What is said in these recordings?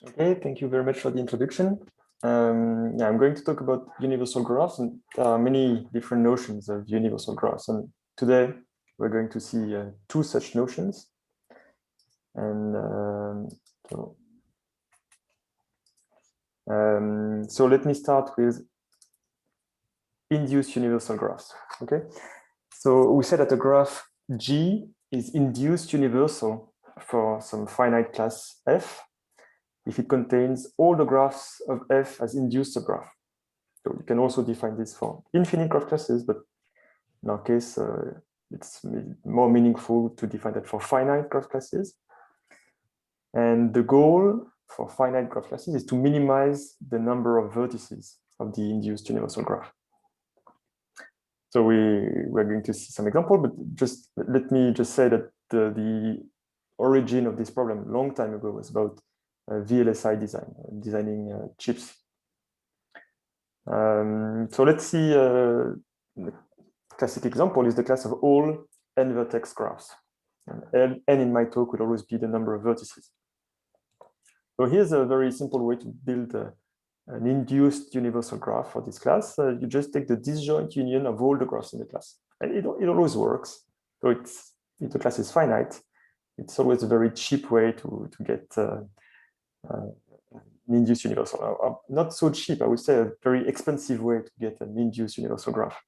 Okay, thank you very much for the introduction. Yeah, I'm going to talk about universal graphs, and there are many different notions of universal graphs. And today we're going to see two such notions. And so let me start with induced universal graphs. Okay, so we said that a graph G is induced universal for some finite class F if it contains all the graphs of F as induced subgraph. So you can also define this for infinite graph classes, but in our case, it's more meaningful to define that for finite graph classes. And the goal for finite graph classes is to minimize the number of vertices of the induced universal graph. So we're going to see some example, but just let me just say that the origin of this problem a long time ago was about VLSI designing chips. So let's see, the classic example is the class of all n-vertex graphs. And n in my talk will always be the number of vertices. So here's a very simple way to build an induced universal graph for this class. You just take the disjoint union of all the graphs in the class. And it always works. So if the class is finite, it's always a very cheap way to get an induced universal. Not so cheap, I would say a very expensive way to get an induced universal graph.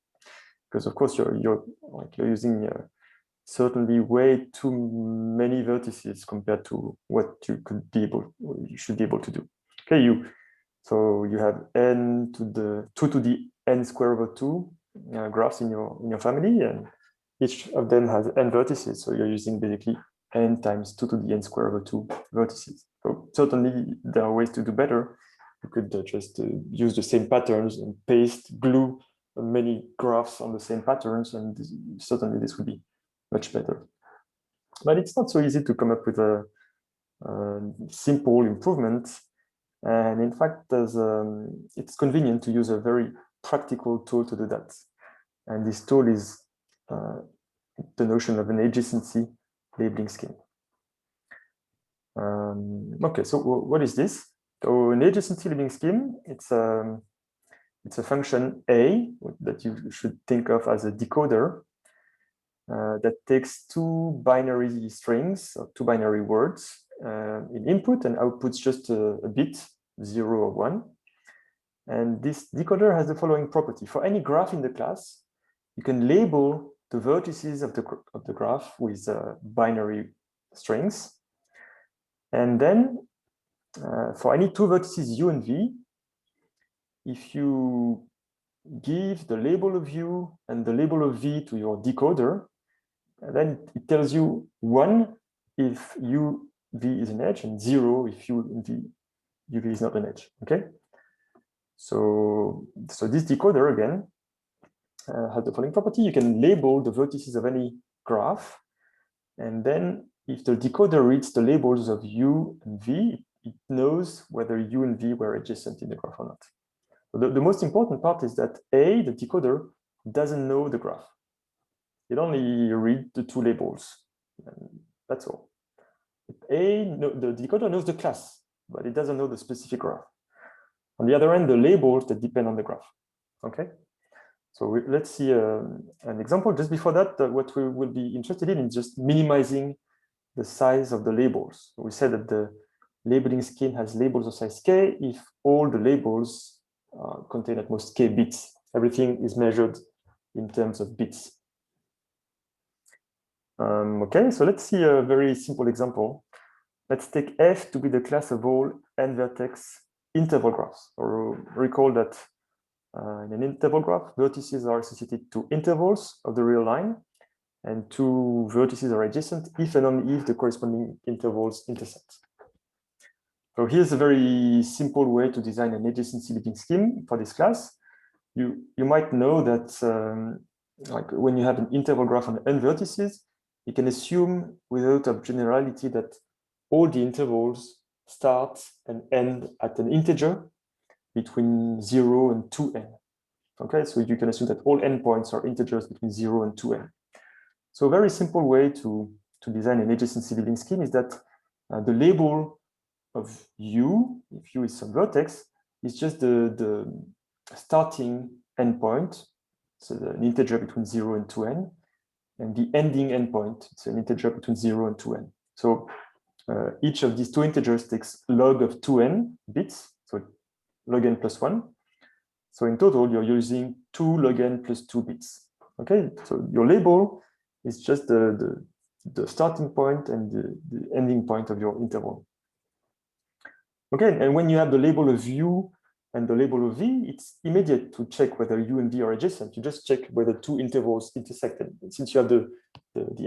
Because of course you're using certainly way too many vertices compared to what you should be able to do. Okay, so you have n to the 2 to the n square over 2 graphs in your family, and each of them has n vertices. So you're using basically n times 2 to the n square over 2 vertices. So certainly there are ways to do better. You could just use the same patterns and glue many graphs on the same patterns, and certainly this would be much better. But it's not so easy to come up with a simple improvement. And in fact, it's convenient to use a very practical tool to do that. And this tool is the notion of an adjacency labeling scheme. Okay, so what is this? So an adjacency labeling scheme, it's a function A that you should think of as a decoder that takes two binary strings, or two binary words in input and outputs just a bit, 0 or 1. And this decoder has the following property. For any graph in the class, you can label the vertices of the graph with binary strings. And then for any two vertices u and v, if you give the label of u and the label of v to your decoder, and then it tells you 1 if uv is an edge and 0 if uv is not an edge. Okay, so this decoder again has the following property. You can label the vertices of any graph, and then if the decoder reads the labels of u and v, it knows whether u and v were adjacent in the graph or not. So the most important part is that A, the decoder, doesn't know the graph. It only reads the two labels, and that's all. The decoder knows the class, but it doesn't know the specific graph. On the other hand, the labels that depend on the graph. Okay, so let's see an example. Just before that, what we will be interested in is just minimizing the size of the labels. We said that the labeling scheme has labels of size k if all the labels contain at most k bits. Everything is measured in terms of bits. Okay, so let's see a very simple example. Let's take F to be the class of all n-vertex interval graphs. Or recall that in an interval graph, vertices are associated to intervals of the real line, and two vertices are adjacent if and only if the corresponding intervals intersect. So here's a very simple way to design an adjacency labeling scheme for this class. You might know that like when you have an interval graph on n vertices, you can assume without a generality that all the intervals start and end at an integer between 0 and 2n. Okay, so you can assume that all endpoints are integers between 0 and 2n. So a very simple way to design an adjacency labeling scheme is that the label of u, if u is some vertex, is just the starting endpoint, so an integer between 0 and 2n, and the ending endpoint, it's an integer between 0 and 2n. So each of these two integers takes log of 2n bits, so log n plus 1. So in total, you're using 2 log n plus 2 bits. Okay, so your label is just the starting point and the ending point of your interval. Okay, and when you have the label of u and the label of v, it's immediate to check whether u and v are adjacent. You just check whether two intervals intersect. And since you have the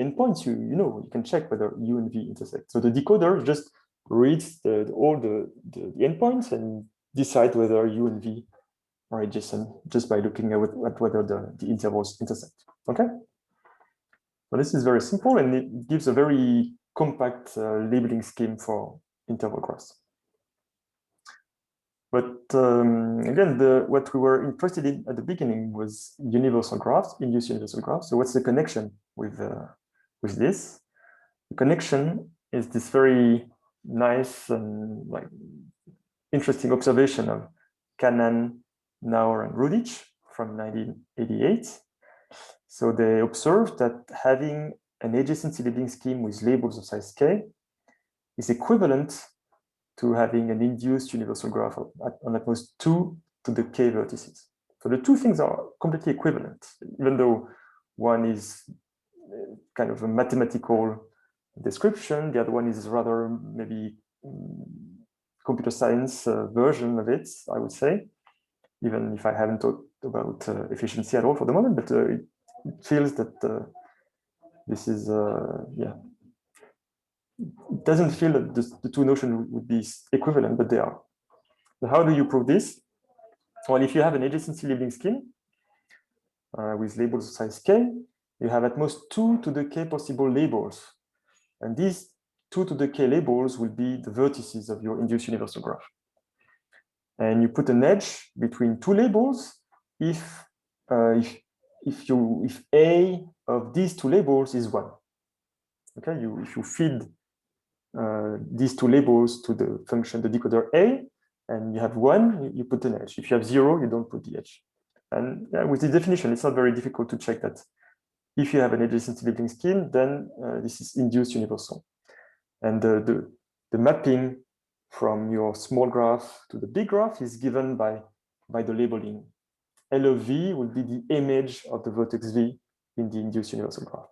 endpoints, you know, you can check whether u and v intersect. So the decoder just reads all the endpoints and decide whether u and v are adjacent just by looking at whether the intervals intersect. Okay. So this is very simple, and it gives a very compact labeling scheme for interval graphs. But again, what we were interested in at the beginning was universal graphs, induced universal graphs. So what's the connection with this? The connection is this very nice and like interesting observation of Cannan, Naur, and Rudich from 1988. So they observed that having an adjacency labeling scheme with labels of size k is equivalent to having an induced universal graph on at most 2 to the k vertices. So the two things are completely equivalent, even though one is kind of a mathematical description, the other one is rather maybe computer science version of it, I would say, even if I haven't talked about efficiency at all for the moment, but it feels that this is, yeah, it doesn't feel that the two notions would be equivalent, but they are. So how do you prove this? Well, if you have an adjacency labeling scheme with labels of size k, you have at most 2 to the k possible labels. And these 2 to the k labels will be the vertices of your induced universal graph. And you put an edge between two labels if A of these two labels is 1. Okay, if you feed these two labels to the function, the decoder A, and you have 1, you put an edge. If you have 0, you don't put the edge. And with the definition, it's not very difficult to check that. If you have an adjacency labeling scheme, then this is induced universal. And the mapping from your small graph to the big graph is given by the labeling. L of V will be the image of the vertex V in the induced universal graph.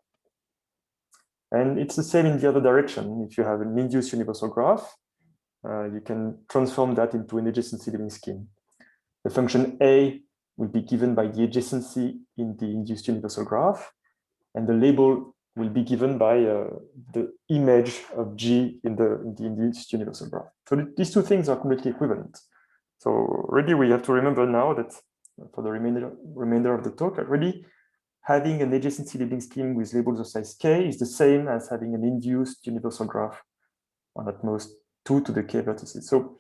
And it's the same in the other direction. If you have an induced universal graph, you can transform that into an adjacency labeling scheme. The function A will be given by the adjacency in the induced universal graph, and the label will be given by the image of G in the induced universal graph. So these two things are completely equivalent. So really, we have to remember now that for the remainder of the talk, really having an adjacency labeling scheme with labels of size k is the same as having an induced universal graph on at most 2 to the k vertices. So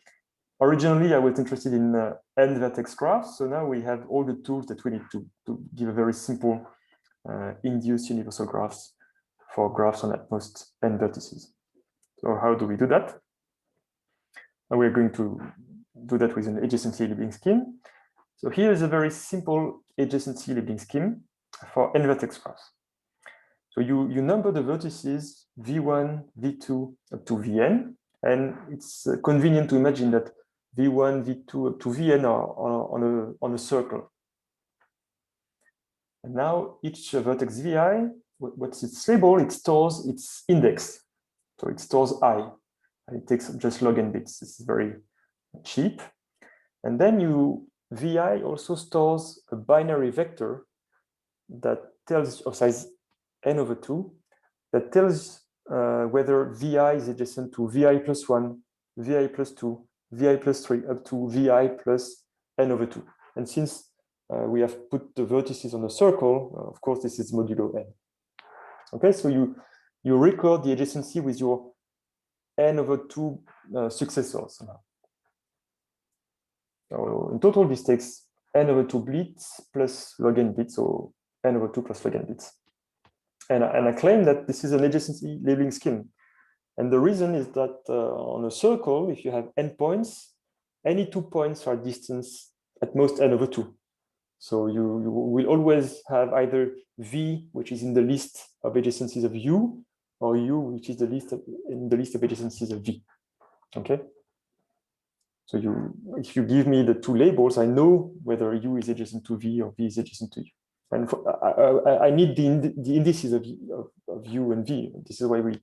originally, I was interested in n vertex graphs. So now we have all the tools that we need to give a very simple induced universal graphs for graphs on at most n vertices. So how do we do that? And we're going to do that with an adjacency labeling scheme. So here is a very simple adjacency labeling scheme for n vertex graphs. So you number the vertices v1, v2 up to vn, and it's convenient to imagine that v1, v2 up to vn are on a circle. And now each vertex vi, what's its label? It stores its index. So it stores I, and it takes just log n bits. This is very cheap. And then vi also stores a binary vector that tells of size n over 2, that tells whether vi is adjacent to vi plus 1, vi plus 2, vi plus 3, up to vi plus n over 2. And since we have put the vertices on a circle, of course, this is modulo n. Okay, so you record the adjacency with your n over 2 successors. So in total, this takes n over 2 bits plus log n bits, so n over 2 plus log n bits. And I claim that this is an adjacency labeling scheme. And the reason is that on a circle, if you have n points, any 2 points are distance at most n over 2. So you will always have either V, which is in the list of adjacencies of U, or U, which is in the list of adjacencies of V. Okay. So if you give me the two labels, I know whether U is adjacent to V or V is adjacent to U. And I need the indices of U and V. This is why we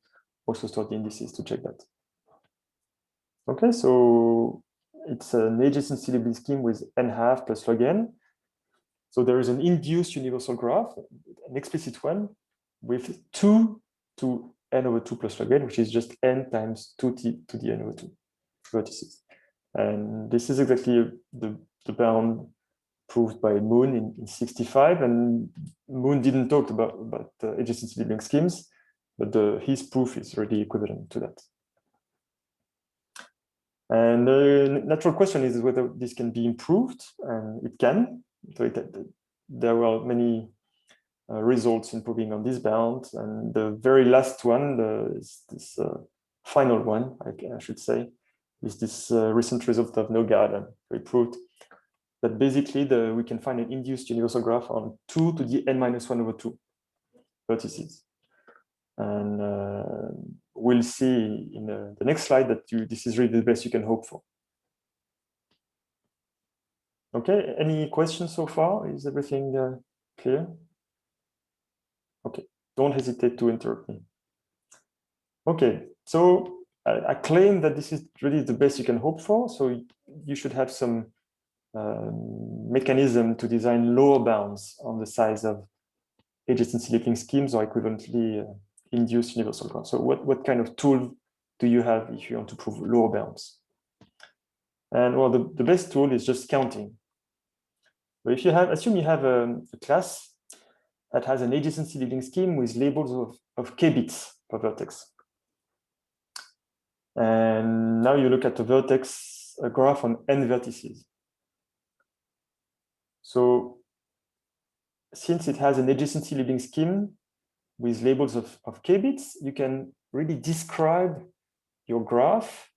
also store the indices to check that. Okay, so it's an adjacency labeling scheme with n½ plus log n. So there is an induced universal graph, an explicit one, with 2 to n over 2 plus log n, which is just n times 2t to the n over 2 vertices. And this is exactly the bound proved by Moon in 65. And Moon didn't talk about adjacency labeling schemes, but his proof is really equivalent to that. And the natural question is whether this can be improved, and it can. So there were many results improving on this bound, and the very last one, this final one, I should say, is this recent result of Nogard. We proved that basically we can find an induced universal graph on 2 to the n-1 over 2 vertices. And we'll see in the next slide that this is really the best you can hope for. Okay, any questions so far? Is everything clear? Okay, don't hesitate to interrupt me. Okay, so I claim that this is really the best you can hope for. So you should have some mechanism to design lower bounds on the size of adjacency labeling schemes or equivalently induced universal graphs. So what kind of tool do you have if you want to prove lower bounds? And well, the best tool is just counting. But if you assume you have a class that has an adjacency labeling scheme with labels of k bits per vertex. And now you look at a graph on n vertices. So since it has an adjacency labeling scheme with labels of k bits, you can really describe your graph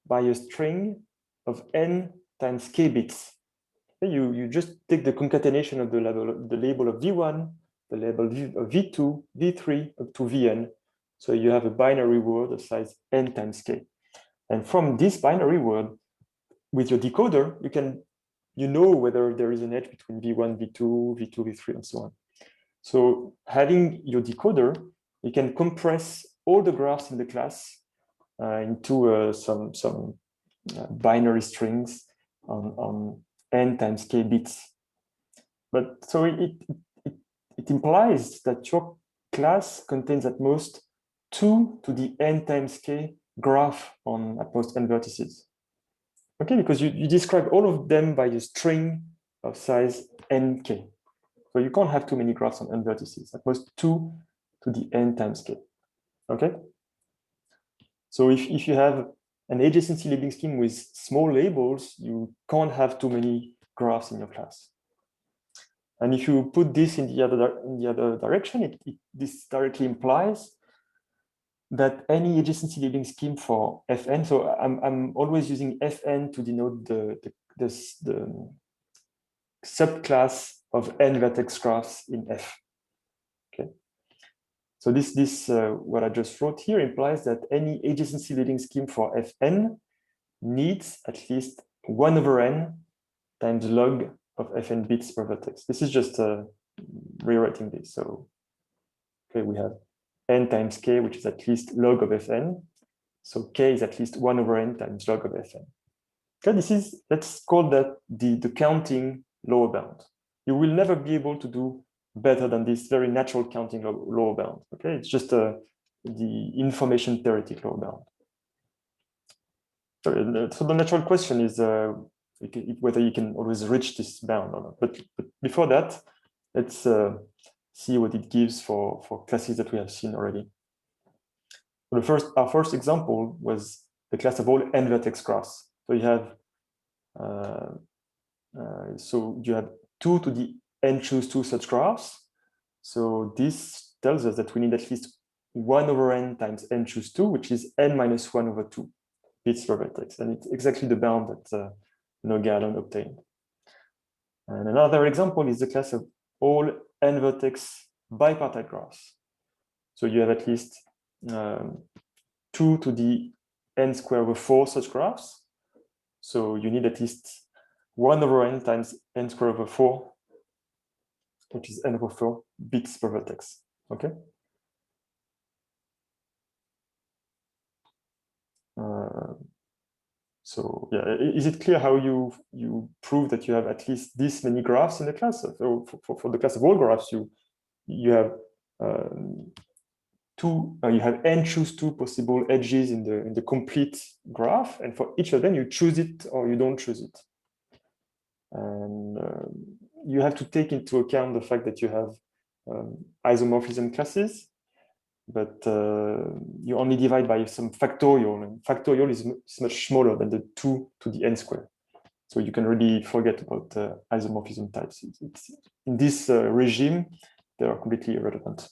by a string of n times k bits. You just take the concatenation of the label of v1, the label of v2, v3, up to vn. So you have a binary word of size n times k. And from this binary word, with your decoder, you know whether there is an edge between v1, v2, v2, v3, and so on. So having your decoder, you can compress all the graphs in the class into some binary strings on n times k bits. But so it implies that your class contains at most 2 to the n times k graph on at most n vertices. Okay, because you describe all of them by a string of size nk. So you can't have too many graphs on n vertices, at most 2 to the n times k. Okay? So if you have an adjacency labeling scheme with small labels, you can't have too many graphs in your class. And if you put this in the other direction, this directly implies that any adjacency labeling scheme for Fn, so I'm always using Fn to denote the subclass of n vertex graphs in F. Okay. So this what I just wrote here implies that any adjacency labeling scheme for Fn needs at least 1 over n times log of Fn bits per vertex. This is just rewriting this. So okay, we have n times k, which is at least log of Fn. So k is at least 1 over n times log of Fn. Okay, let's call that the counting lower bound. You will never be able to do better than this very natural counting lower bound. Okay, it's just the information theoretic lower bound. So the natural question is whether you can always reach this bound or not. But before that, let's see what it gives for classes that we have seen already. Our first example was the class of all n vertex graphs. So you have you have 2 to the n choose 2 such graphs. So this tells us that we need at least 1 over n times n choose 2, which is n minus 1 over 2 bits per vertex. And it's exactly the bound that Noga-Alon obtained. And another example is the class of all n vertex bipartite graphs. So you have at least 2 to the n square over 4 such graphs. So you need at least 1 over n times n square over 4, which is n over 4 bits per vertex. Okay. So yeah, is it clear how you prove that you have at least this many graphs in the class? So for the class of all graphs, you have you have n choose 2 possible edges in the complete graph, and for each of them you choose it or you don't choose it. And you have to take into account the fact that you have isomorphism classes, but you only divide by some factorial, and factorial is much smaller than the 2 to the n square. So you can really forget about isomorphism types. In this regime, they are completely irrelevant.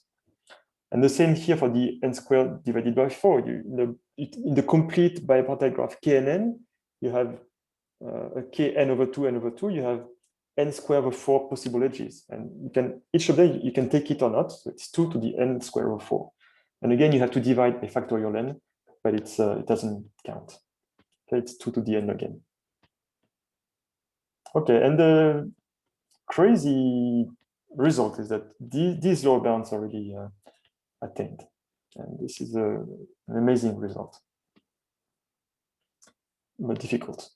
And the same here for the n squared divided by 4. In the complete bipartite graph KNN, you have a kn over 2, n over 2, you have n squared over 4 possible edges. And you can, each of them, you can take it or not. So it's 2 to the n squared over 4. And again, you have to divide by factorial n, but it doesn't count. Okay, it's 2 to the n again. Okay, and the crazy result is that these lower bounds are already attained. And this is an amazing result, but difficult.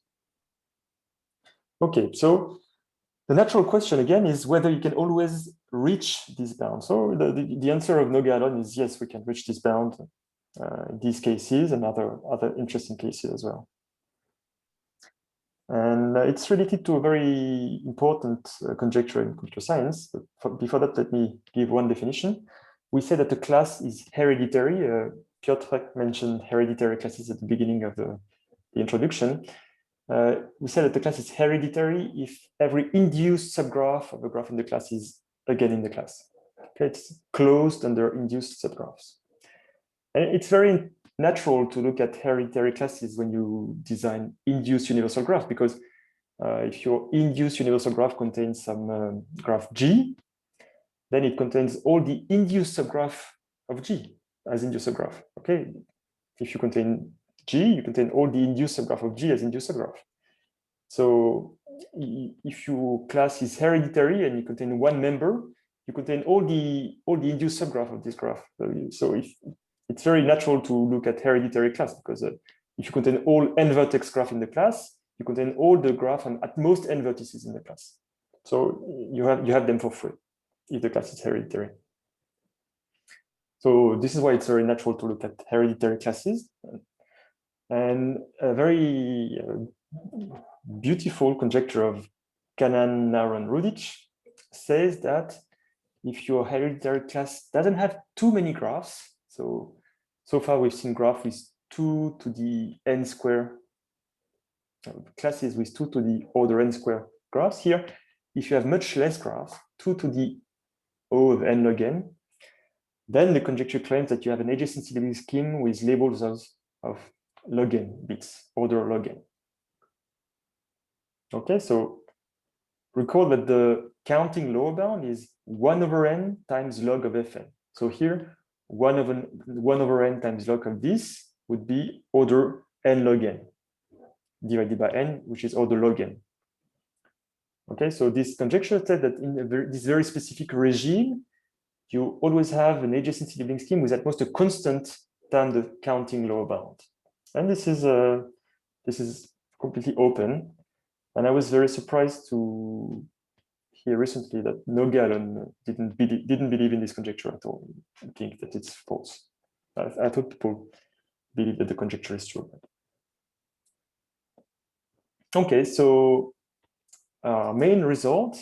Okay, so the natural question again is whether you can always reach this bound. So the answer of Noga-Alon is yes, we can reach this bound in these cases and other interesting cases as well. And it's related to a very important conjecture in computer science. But before that, let me give one definition. We say that the class is hereditary. Piotr mentioned hereditary classes at the beginning of the introduction. We said that the class is hereditary if every induced subgraph of a graph in the class is again in the class. Okay, it's closed under induced subgraphs. And it's very natural to look at hereditary classes when you design induced universal graph, because if your induced universal graph contains some graph G, then it contains all the induced subgraph of G as induced subgraph. Okay, if you contain G, you contain all the induced subgraph of G as induced subgraph. So if your class is hereditary and you contain one member, you contain all the induced subgraph of this graph. So it's very natural to look at hereditary class, because if you contain all n vertex graph in the class, you contain all the graph and at most n vertices in the class. So you have them for free if the class is hereditary. So this is why it's very natural to look at hereditary classes. And a very beautiful conjecture of Kanan, Naron, Rudich says that if your hereditary class doesn't have too many graphs, so far we've seen graph with 2 to the n square, classes with 2 to the order n square graphs. Here, if you have much less graphs, 2 to the O of n log n, then the conjecture claims that you have an adjacency labeling scheme with labels of log n bits, order log n. Okay, so recall that the counting lower bound is 1 over n times log of fn. So here, 1 over n times log of this would be order n log n divided by n, which is order log n. Okay, so this conjecture said that in this very specific regime, you always have an adjacency labeling scheme with at most a constant time the counting lower bound. And this is completely open. And I was very surprised to hear recently that Noga-Alon didn't believe in this conjecture at all. I think that it's false. I thought people believe that the conjecture is true. Okay, so our main result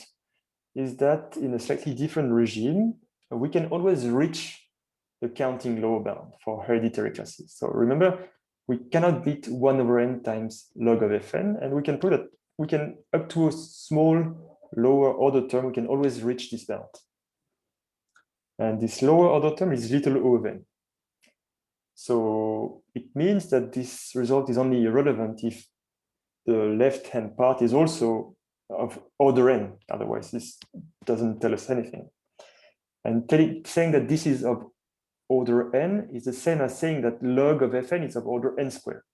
is that in a slightly different regime, we can always reach the counting lower bound for hereditary classes. So remember, we cannot beat 1 over n times log of fn, and we can prove that we can, up to a small lower order term, we can always reach this bound. And this lower order term is little o of n. So it means that this result is only irrelevant if the left-hand part is also of order n. Otherwise, this doesn't tell us anything. And saying that this is of order n is the same as saying that log of fn is of order n squared.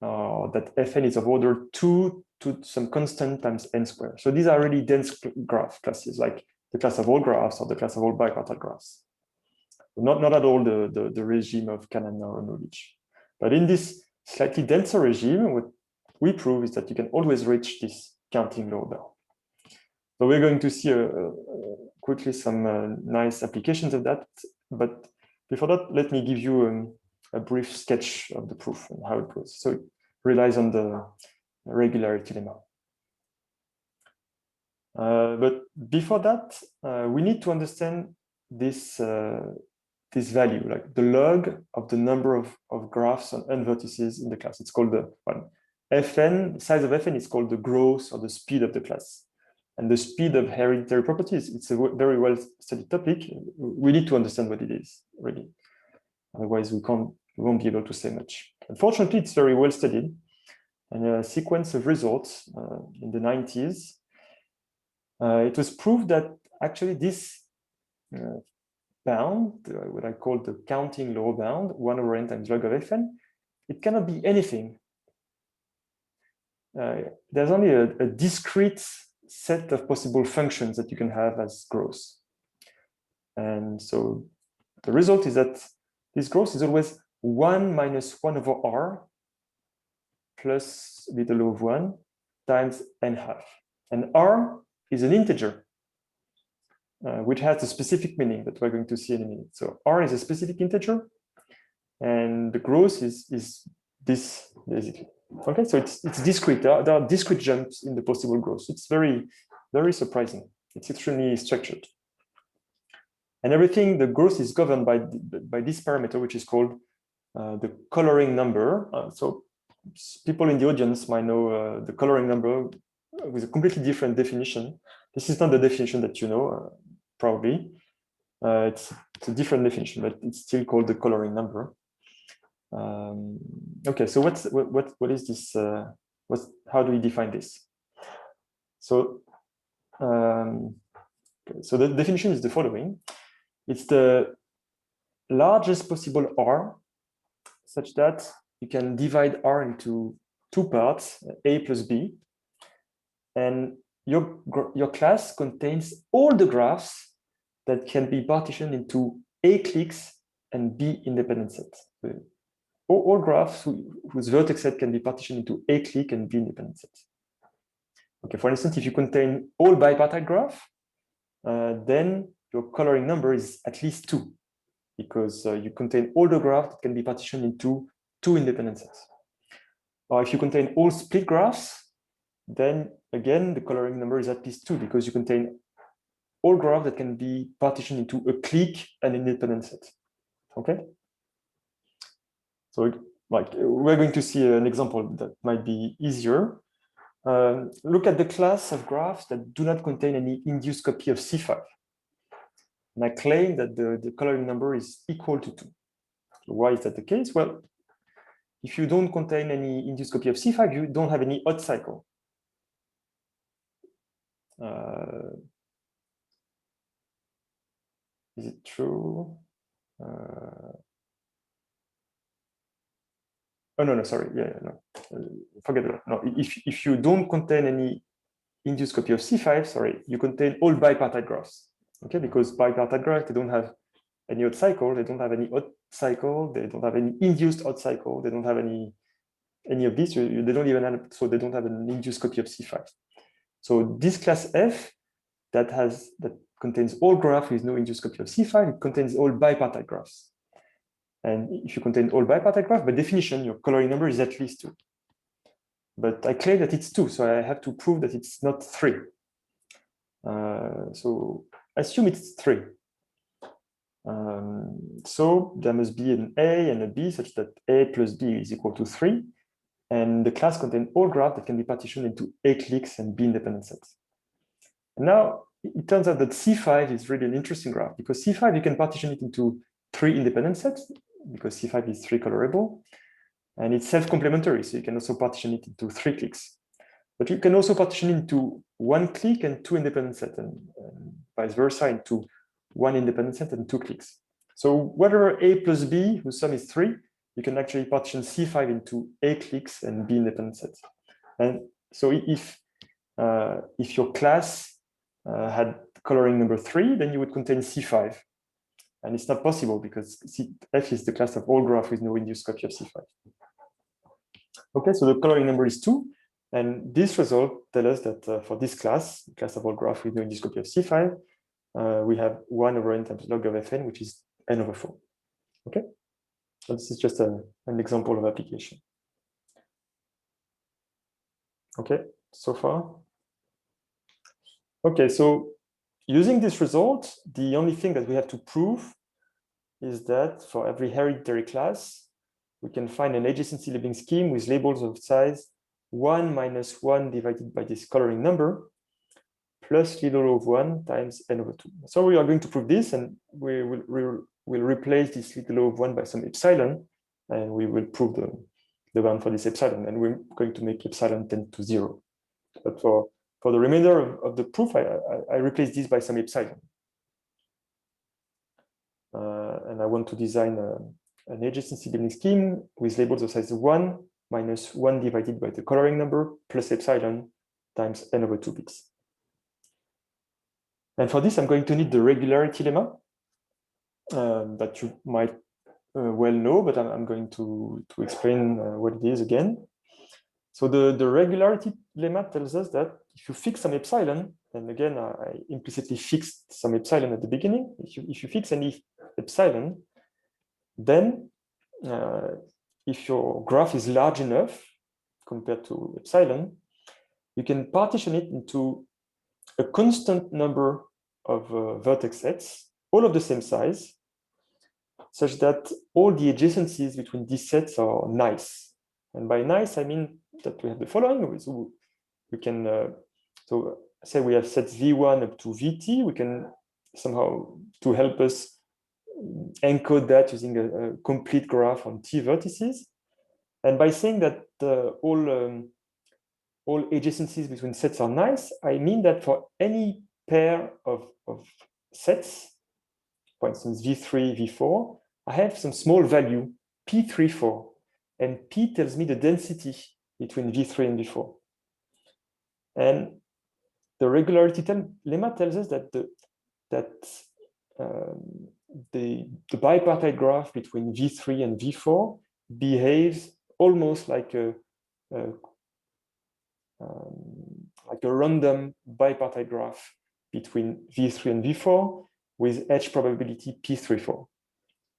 That fn is of order 2 to some constant times n squared. So these are really dense graph classes, like the class of all graphs or the class of all bipartite graphs. Not at all the regime of Cannon-Narrow knowledge. But in this slightly denser regime, what we prove is that you can always reach this counting lower bound. So we're going to see quickly some nice applications of that. But before that, let me give you a brief sketch of the proof and how it goes. So it relies on the regularity lemma. But before that, we need to understand this this value, like the log of the number of graphs on n vertices in the class. It's called the fn, size of fn is called the growth or the speed of the class. And the speed of hereditary properties, it's a very well-studied topic. We need to understand what it is, really. Otherwise, we won't be able to say much. Unfortunately, it's very well-studied. And a sequence of results in the 90s, it was proved that actually this bound, what I call the counting lower bound, 1 over n times log of fn, it cannot be anything. There's only a discrete set of possible functions that you can have as growth. And so the result is that this growth is always 1 minus 1 over r plus little o of 1 times n half. And r is an integer, which has a specific meaning that we're going to see in a minute. So r is a specific integer, and the growth is this, basically. Okay, so it's discrete. There are discrete jumps in the possible growth. It's very, very surprising. It's extremely structured. And everything, the growth is governed by this parameter, which is called the coloring number. So people in the audience might know the coloring number with a completely different definition. This is not the definition that you know, probably. It's a different definition, but it's still called the coloring number. Okay, so what is this? How do we define this? So, so the definition is the following. It's the largest possible R, such that you can divide R into two parts, A plus B, and your class contains all the graphs that can be partitioned into A cliques and B independent sets. All graphs whose vertex set can be partitioned into A clique and B independent sets. Okay, for instance, if you contain all bipartite graph, then your coloring number is at least 2, because you contain all the graphs that can be partitioned into 2 independent sets. Or if you contain all split graphs, then again, the coloring number is at least 2, because you contain all graphs that can be partitioned into a clique and independent set. Okay? So like we're going to see an example that might be easier. Look at the class of graphs that do not contain any induced copy of C5. And I claim that the coloring number is equal to 2. So why is that the case? Well, if you don't contain any induced copy of C5, you don't have any odd cycle. Is it true? Oh, no, sorry. Yeah, no. Forget it. No, if you don't contain any induced copy of C5, sorry, you contain all bipartite graphs. Okay, because bipartite graphs, they don't have any odd cycle, they don't have any odd cycle, they don't have any induced odd cycle, they don't have any of this, they don't even have, so they don't have an induced copy of C5. So this class F that contains all graphs with no induced copy of C5, it contains all bipartite graphs. And if you contain all bipartite graphs, by definition, your coloring number is at least 2. But I claim that it's 2, so I have to prove that it's not 3. So assume it's 3. So there must be an A and a B such that A plus B is equal to 3. And the class contains all graphs that can be partitioned into A cliques and B independent sets. And now it turns out that C5 is really an interesting graph, because C5, you can partition it into 3 independent sets. because C5 is 3 colorable, and it's self-complementary, so you can also partition it into 3 cliques. But you can also partition into 1 clique and 2 independent sets, and vice versa into 1 independent set and 2 cliques. So whatever A plus B, whose sum is 3, you can actually partition C5 into A cliques and B independent sets. And so if your class had coloring number 3, then you would contain C5. And it's not possible because F is the class of all graph with no induced copy of C5. Okay, so the coloring number is 2. And this result tells us that for this class of all graph with no induced copy of C5, we have 1 over n times log of Fn, which is n over 4. Okay, so this is just an example of application. Okay, so far. Okay, so using this result, the only thing that we have to prove is that for every hereditary class, we can find an adjacency labeling scheme with labels of size 1 minus 1 divided by this coloring number plus little of 1 times n over 2. So we are going to prove this, and we will replace this little of 1 by some epsilon, and we will prove the bound for this epsilon, and we're going to make epsilon tend to 0. But for the remainder of the proof, I replace this by some epsilon. And I want to design an adjacency labeling scheme with labels of size 1 minus 1 divided by the coloring number plus epsilon times n over 2 bits. And for this, I'm going to need the regularity lemma that you might well know, but I'm going to explain what it is again. So the regularity lemma tells us that if you fix some epsilon, and again, I implicitly fixed some epsilon at the beginning, if you fix any epsilon, then if your graph is large enough compared to epsilon, you can partition it into a constant number of vertex sets, all of the same size, such that all the adjacencies between these sets are nice. And by nice, I mean that we have the following. So we can, so say we have sets V1 up to Vt, we can somehow, to help us encode that using a complete graph on T vertices. And by saying that all adjacencies between sets are nice, I mean that for any pair of sets, for instance, V3, V4, I have some small value, P34, and P tells me the density between V3 and V4. And the regularity lemma tells us that the bipartite graph between V3 and V4 behaves almost like a random bipartite graph between V3 and V4 with edge probability P34.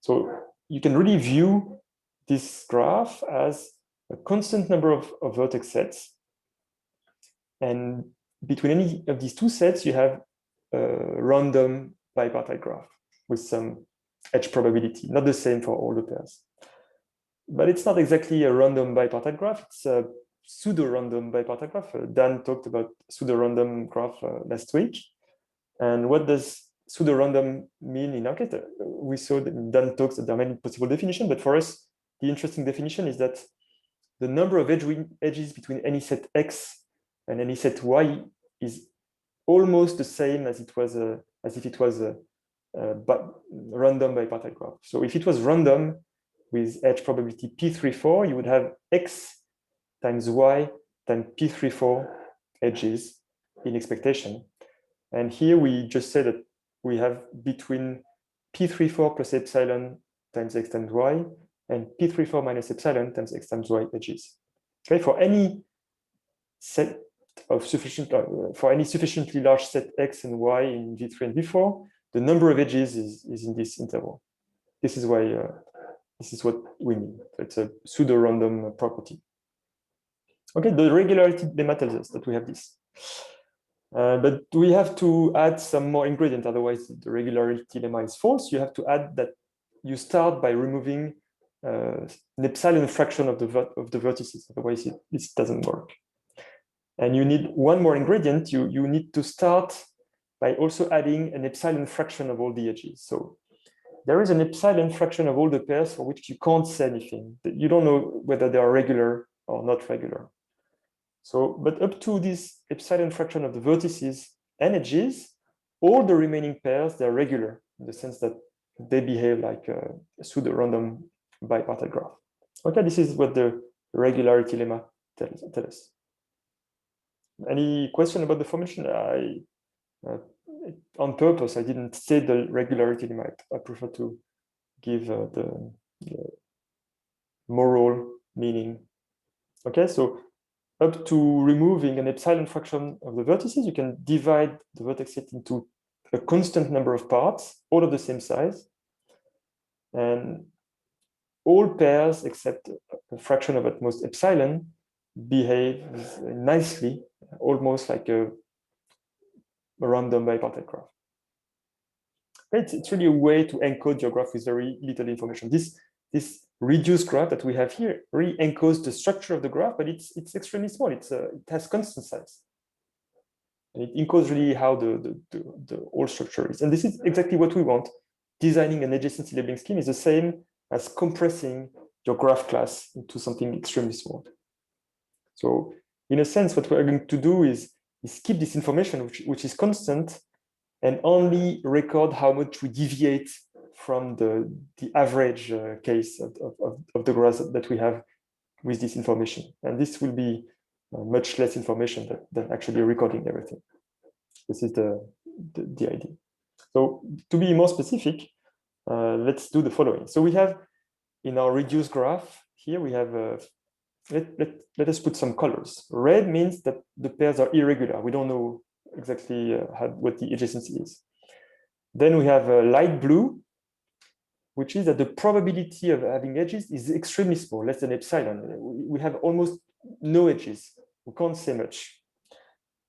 So you can really view this graph as a constant number of vertex sets. And between any of these two sets, you have a random bipartite graph with some edge probability, not the same for all the pairs. But it's not exactly a random bipartite graph, it's a pseudo-random bipartite graph. Dan talked about pseudo-random graph last week. And what does pseudo-random mean in our case? We saw that Dan talks that there are many possible definitions, but for us, the interesting definition is that the number of edges between any set X and any set Y is almost the same as if it was a random bipartite graph. So if it was random with edge probability P34, you would have X times Y times P34 edges in expectation. And here we just say that we have between P34 plus epsilon times X times Y and P34 minus epsilon times X times Y edges. Okay, for any set of for any sufficiently large set X and Y in V3 and V4, the number of edges is in this interval. This is why this is what we mean. It's a pseudo-random property. Okay, the regularity lemma tells us that we have this. But we have to add some more ingredient, otherwise the regularity lemma is false. You have to add that you start by removing an epsilon fraction of the vertices, otherwise it doesn't work. And you need one more ingredient. You need to start by also adding an epsilon fraction of all the edges. So there is an epsilon fraction of all the pairs for which you can't say anything. You don't know whether they are regular or not regular. So, but up to this epsilon fraction of the vertices and edges, all the remaining pairs, they're regular in the sense that they behave like a pseudo-random bipartite graph. Okay, this is what the regularity lemma tells us. Any question about the formation? On purpose, I didn't state the regularity lemma. I prefer to give the moral meaning. Okay, so up to removing an epsilon fraction of the vertices, you can divide the vertex set into a constant number of parts, all of the same size. And all pairs except a fraction of at most epsilon behave nicely, almost like a random bipartite graph. It's really a way to encode your graph with very little information. This reduced graph that we have here really encodes the structure of the graph, but it's extremely small. It has constant size. And it encodes really how the whole structure is. And this is exactly what we want. Designing an adjacency labeling scheme is the same as compressing your graph class into something extremely small. So in a sense, what we're going to do is keep this information, which is constant, and only record how much we deviate from the average case of the graphs that we have with this information. And this will be much less information than actually recording everything. This is the idea. So to be more specific, let's do the following. So we have in our reduced graph here, we have, let us put some colors. Red means that the pairs are irregular. We don't know exactly what the adjacency is. Then we have light blue, which is that the probability of having edges is extremely small, less than epsilon. We have almost no edges. We can't say much.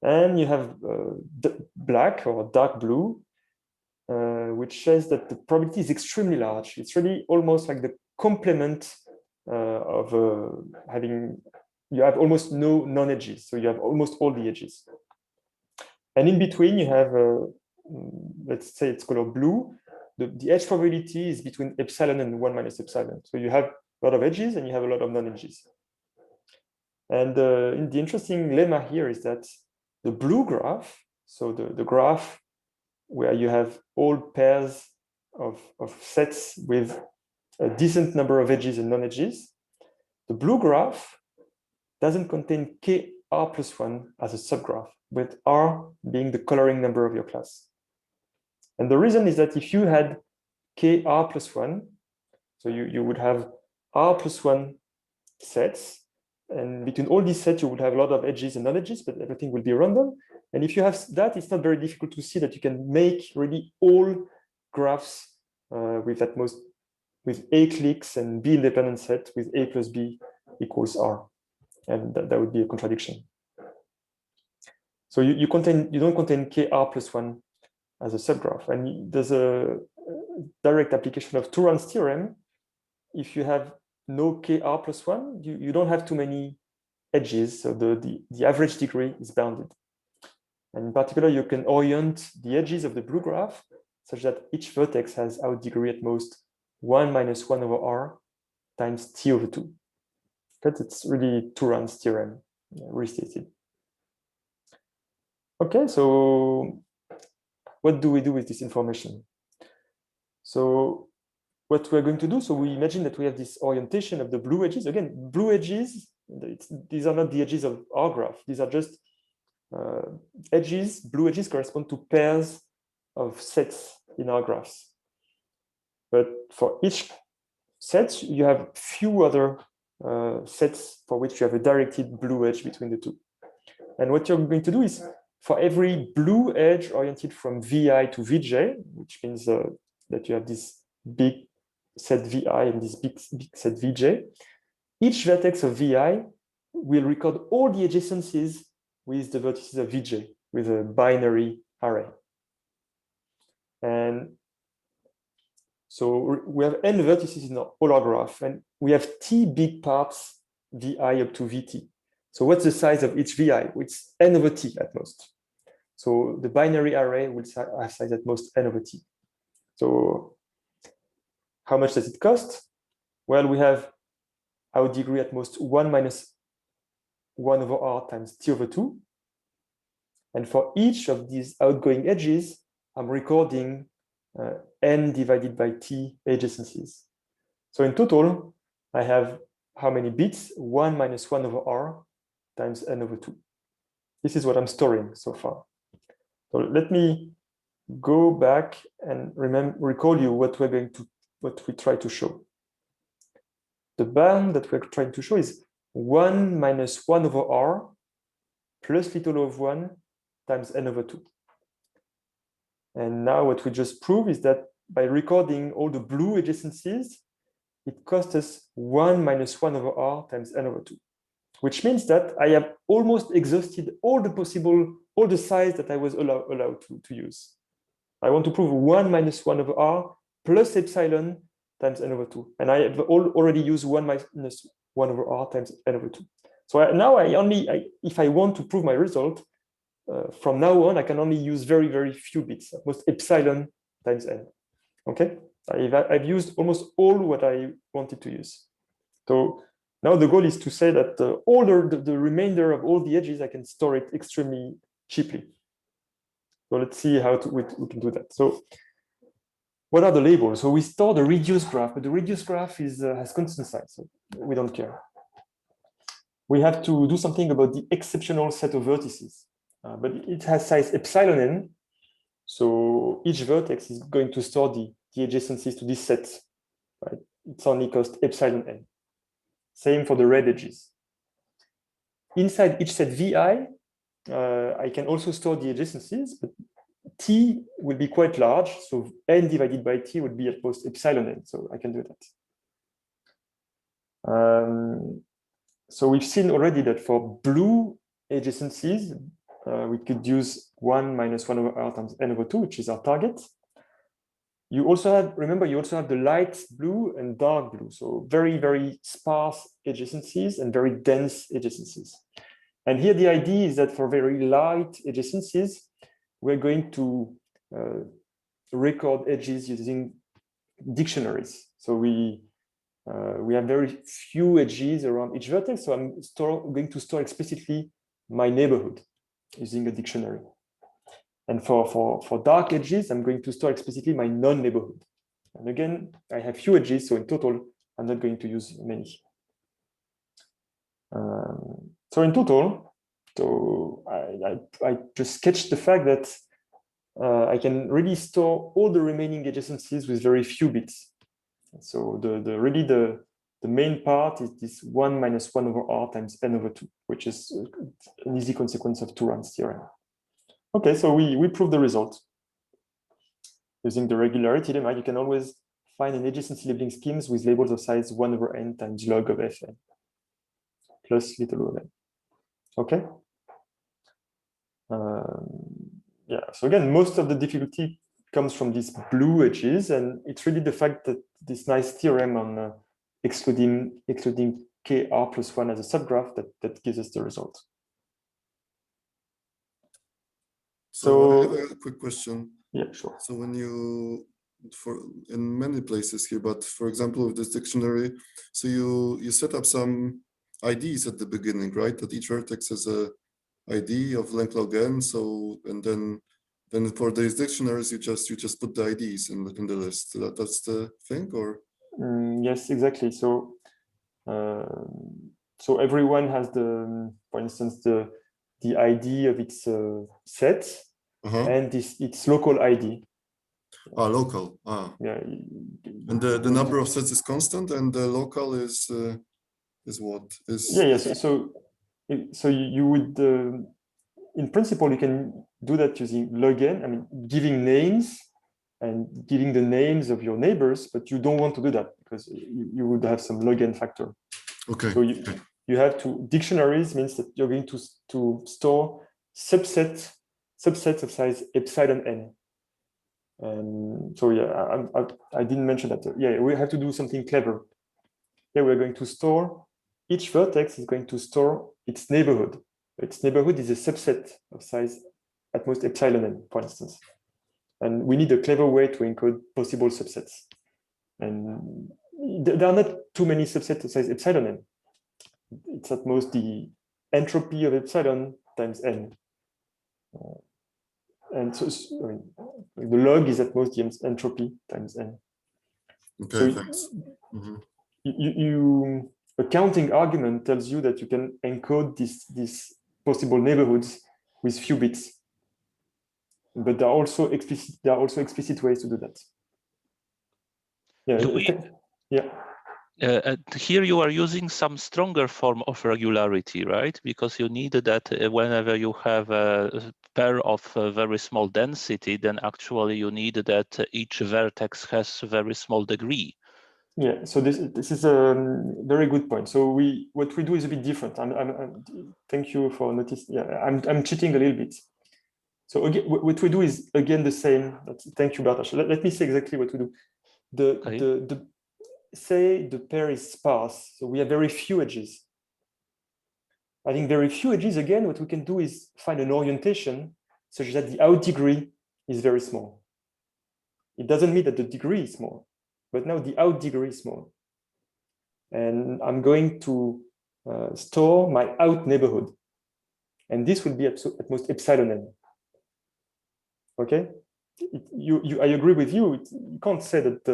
And you have black or dark blue, which says that the probability is extremely large. It's really almost like the complement of having, you have almost no non-edges. So you have almost all the edges. And in between, you have, let's say it's color blue. The edge probability is between epsilon and 1 minus epsilon. So you have a lot of edges and you have a lot of non-edges. And the interesting lemma here is that the blue graph, so the graph where you have all pairs of sets with a decent number of edges and non-edges, the blue graph doesn't contain kr plus 1 as a subgraph, with r being the coloring number of your class. And the reason is that if you had kr plus 1, so you would have r plus 1 sets, and between all these sets, you would have a lot of edges and non-edges, but everything will be random. And if you have that, it's not very difficult to see that you can make really all graphs with at most with A clicks and B independent set with A plus B equals R. And that would be a contradiction. So you don't contain kr plus 1 as a subgraph. And there's a direct application of Turan's theorem. If you have no kr plus 1, you don't have too many edges. So the average degree is bounded. And in particular, you can orient the edges of the blue graph such that each vertex has out degree at most 1 minus 1 over r times t over 2. But it's really Turan's theorem restated. Okay, so what do we do with this information? So what we're going to do, so we imagine that we have this orientation of the blue edges. Again, blue edges, these are not the edges of our graph. These are just edges. Blue edges correspond to pairs of sets in our graphs. But for each set, you have few other sets for which you have a directed blue edge between the two. And what you're going to do is, for every blue edge oriented from Vi to Vj, which means that you have this big set Vi and this big set Vj, each vertex of Vi will record all the adjacencies with the vertices of Vj, with a binary array. And so we have n vertices in all our graph, and we have t big parts Vi up to Vt. So what's the size of each Vi? It's n over t at most. So the binary array will have size at most n over t. So how much does it cost? Well, we have our degree at most 1 minus 1 over r times t over 2. And for each of these outgoing edges, I'm recording n divided by t adjacencies. So in total, I have how many bits? 1 minus 1 over r times n over 2. This is what I'm storing so far. So let me go back and recall you what we try to show. The bound that we're trying to show is 1 minus 1 over r plus little of 1 times n over 2. And now what we just proved is that by recording all the blue adjacencies, it costs us 1 minus 1 over r times n over 2, which means that I have almost exhausted all the size that I was allowed to use. I want to prove 1 minus 1 over r plus epsilon times n over 2. And I have already used 1 minus 1 over r times n over 2. So if I want to prove my result, from now on, I can only use very, very few bits, at most epsilon times n. Okay, I've used almost all what I wanted to use. So now the goal is to say that all the remainder of all the edges, I can store it extremely cheaply. So let's see how we can do that. So what are the labels? So we store the reduced graph, but the reduced graph has constant size, so we don't care. We have to do something about the exceptional set of vertices. But it has size epsilon n, so each vertex is going to store the adjacencies to this set. Right? It's only cost epsilon n. Same for the red edges. Inside each set vi, I can also store the adjacencies, but t will be quite large, so n divided by t would be at most epsilon n, so I can do that. So we've seen already that for blue adjacencies, we could use 1 minus 1 over r times n over 2, which is our target. You also have, remember, you also have the light blue and dark blue. So very, very sparse adjacencies and very dense adjacencies. And here the idea is that for very light adjacencies, we're going to record edges using dictionaries. So we have very few edges around each vertex. So I'm going to store explicitly my neighborhood using a dictionary. And for dark edges, I'm going to store explicitly my non-neighborhood. And again, I have few edges, so in total, I'm not going to use many. So in total, I just sketched the fact that I can really store all the remaining adjacencies with very few bits. So the main part is this 1 minus 1 over r times n over 2, which is an easy consequence of Turan's theorem. Okay, so we proved the result. Using the regularity lemma, you can always find an adjacency labeling schemes with labels of size 1 over n times log of fn plus little of n. Okay. Yeah, so again, most of the difficulty comes from these blue edges, and it's really the fact that this nice theorem on excluding kr plus 1 as a subgraph that gives us the result. So I have a quick question. Yeah, sure. So when in many places here, but for example, with this dictionary, so you set up some IDs at the beginning, right? That each vertex has a ID of length log n. So and then for these dictionaries, you just put the IDs in the list. That's the thing, or? Yes, exactly. So so everyone has for instance, the ID of its set. And its local ID. Local. Yeah. And the number of sets is constant, and the local is what? So you would, in principle, you can do that using log n. I mean, giving names and giving the names of your neighbors, but you don't want to do that because you would have some log n factor. Okay. So you have to, dictionaries means that you're going to store subsets of size epsilon n. And so yeah, I didn't mention that. Yeah, we have to do something clever. Yeah, we're going to store, each vertex is going to store its neighborhood. Its neighborhood is a subset of size at most epsilon n, for instance. And we need a clever way to encode possible subsets. And there are not too many subsets of size epsilon n. It's at most the entropy of epsilon times n. And so I mean, the log is at most the entropy times n. Okay, So thanks. A counting argument tells you that you can encode these possible neighborhoods with few bits. But there are also explicit ways to do that. Here you are using some stronger form of regularity, right? Because you need that whenever you have a pair of very small density, then actually you need that each vertex has a very small degree. Yeah, so this is a very good point. So what we do is a bit different. Thank you for noticing. Yeah, I'm cheating a little bit. So again, what we do is again the same. Thank you, Bartosz. Let me say exactly what we do. Say the pair is sparse, so we have very few edges. Having very few edges, again, what we can do is find an orientation such that the out degree is very small. It doesn't mean that the degree is small, but now the out degree is small. And I'm going to store my out neighborhood. And this will be at most epsilon n. Okay? I agree with you. You can't say that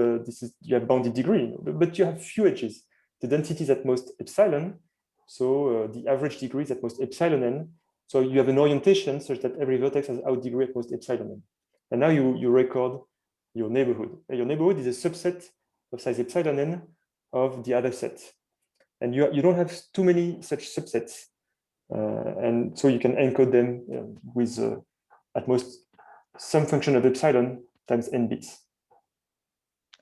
you have bounded degree, but you have few edges. The density is at most epsilon, so the average degree is at most epsilon n. So you have an orientation such that every vertex has out degree at most epsilon n. And now you record your neighborhood. And your neighborhood is a subset of size epsilon n of the other set. And you don't have too many such subsets. And so you can encode them with at most some function of epsilon times n bits.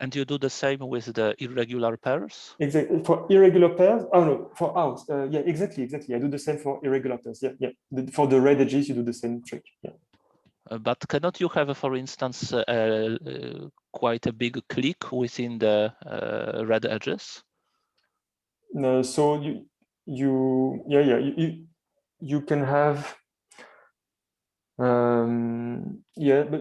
And you do the same with the irregular pairs? Exactly. For irregular pairs, oh no, for out. Yeah, exactly. I do the same for irregular pairs. Yeah. For the red edges, you do the same trick. Yeah. But cannot you have, for instance, quite a big clique within the red edges? No, so you can have. But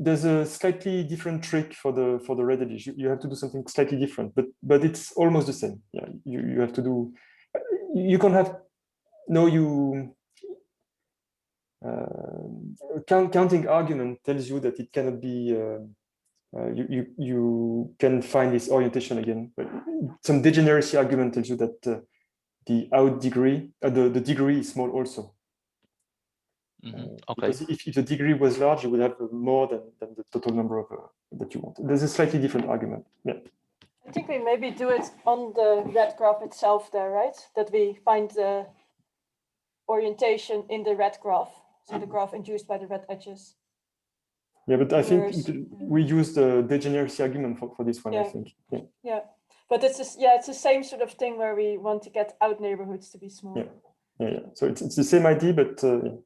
there's a slightly different trick for the red edges. You have to do something slightly different, but it's almost the same. Yeah, you have to do. You can have counting argument tells you that it cannot be. You can find this orientation again, but some degeneracy argument tells you that the out degree, the degree is small also. Okay. Because if the degree was large, you would have more than the total number of that you want. There's a slightly different argument. Yeah. I think we maybe do it on the red graph itself there, right? That we find the orientation in the red graph. So the graph induced by the red edges. Yeah, but I think we use the degeneracy argument for this one, yeah. I think. Yeah. Yeah. But it's the same sort of thing where we want to get out neighborhoods to be small. Yeah. So it's the same idea, but yeah.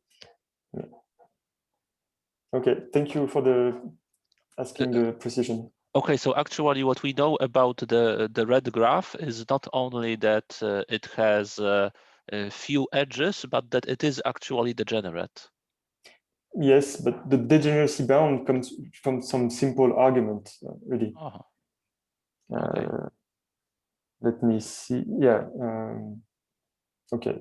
Okay, thank you for asking the precision. Okay, so actually what we know about the red graph is not only that it has a few edges, but that it is actually degenerate. Yes, but the degeneracy bound comes from some simple argument, really. Okay. Let me see. Yeah. Okay.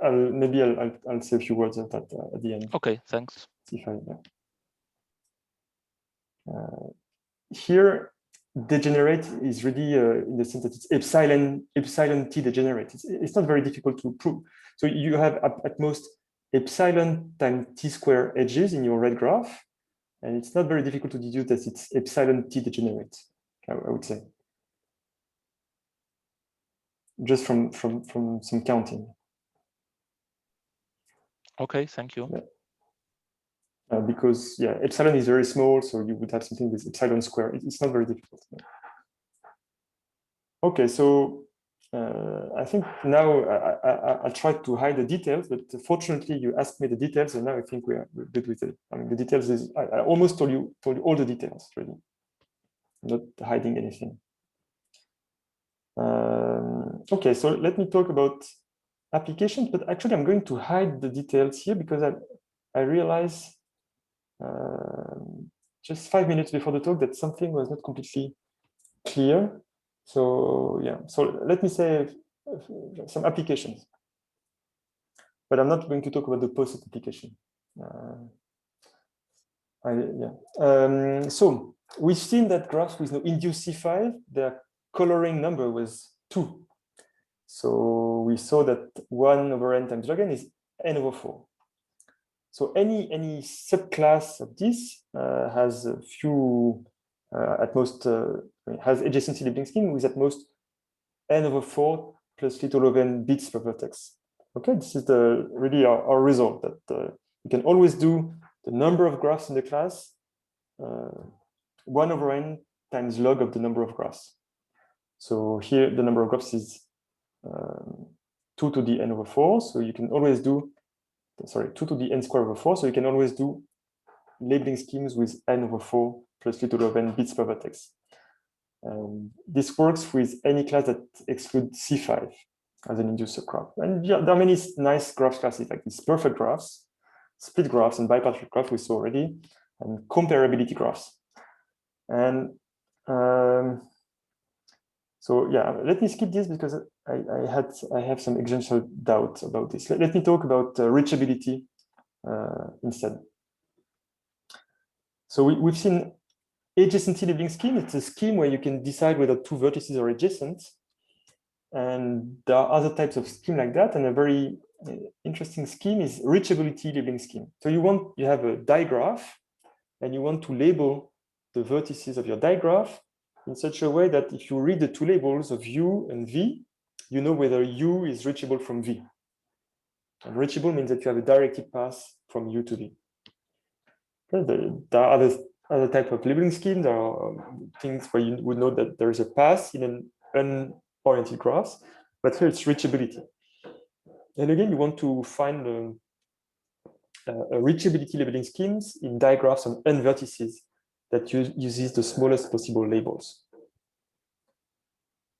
Maybe I'll say a few words at the end. Okay, thanks. Here, degenerate is really in the sense that it's epsilon t degenerate. It's not very difficult to prove. So you have at most epsilon times t square edges in your red graph, and it's not very difficult to deduce that it's epsilon t degenerate, I would say. Just from some counting. Okay, thank you. Yeah. Because epsilon is very small, so you would have something with epsilon square. It's not very difficult. Okay, so I think now I tried to hide the details, but fortunately you asked me the details, and now I think we're good with it. I mean, the details is I almost told you all the details, really. I'm not hiding anything. Okay, so let me talk about applications, but actually I'm going to hide the details here because I realized just 5 minutes before the talk that something was not completely clear. So yeah, so let me say some applications, but I'm not going to talk about the post application. So we've seen that graphs with no induced C5, their coloring number was 2. So we saw that 1 over n times log n is n over 4. So any subclass of this has a few, at most, has adjacency labeling scheme with at most n over 4 plus little of n bits per vertex. Okay, this is really our result, that you can always do the number of graphs in the class 1 over n times log of the number of graphs. So here the number of graphs is 2 to the n over 4. So you can always do, sorry, 2 to the n square over 4. So you can always do labeling schemes with n over 4 plus little of n bits per vertex. This works with any class that excludes C5 as an induced subgraph. And yeah, there are many nice graph classes like these perfect graphs, split graphs, and bipartite graphs we saw already, and comparability graphs. And so yeah, let me skip this because I have some existential doubt about this. Let me talk about reachability instead. So we've seen adjacency labeling scheme. It's a scheme where you can decide whether 2 vertices are adjacent. And there are other types of scheme like that. And a very interesting scheme is reachability labeling scheme. So you have a digraph and you want to label the vertices of your digraph in such a way that if you read the 2 labels of U and V, you know whether U is reachable from V. And reachable means that you have a directed path from U to V. Okay, there are other type of labeling schemes. There are things where you would know that there is a path in an unoriented graph, but here it's reachability. And again, you want to find a reachability labeling schemes in digraphs on n vertices that uses the smallest possible labels.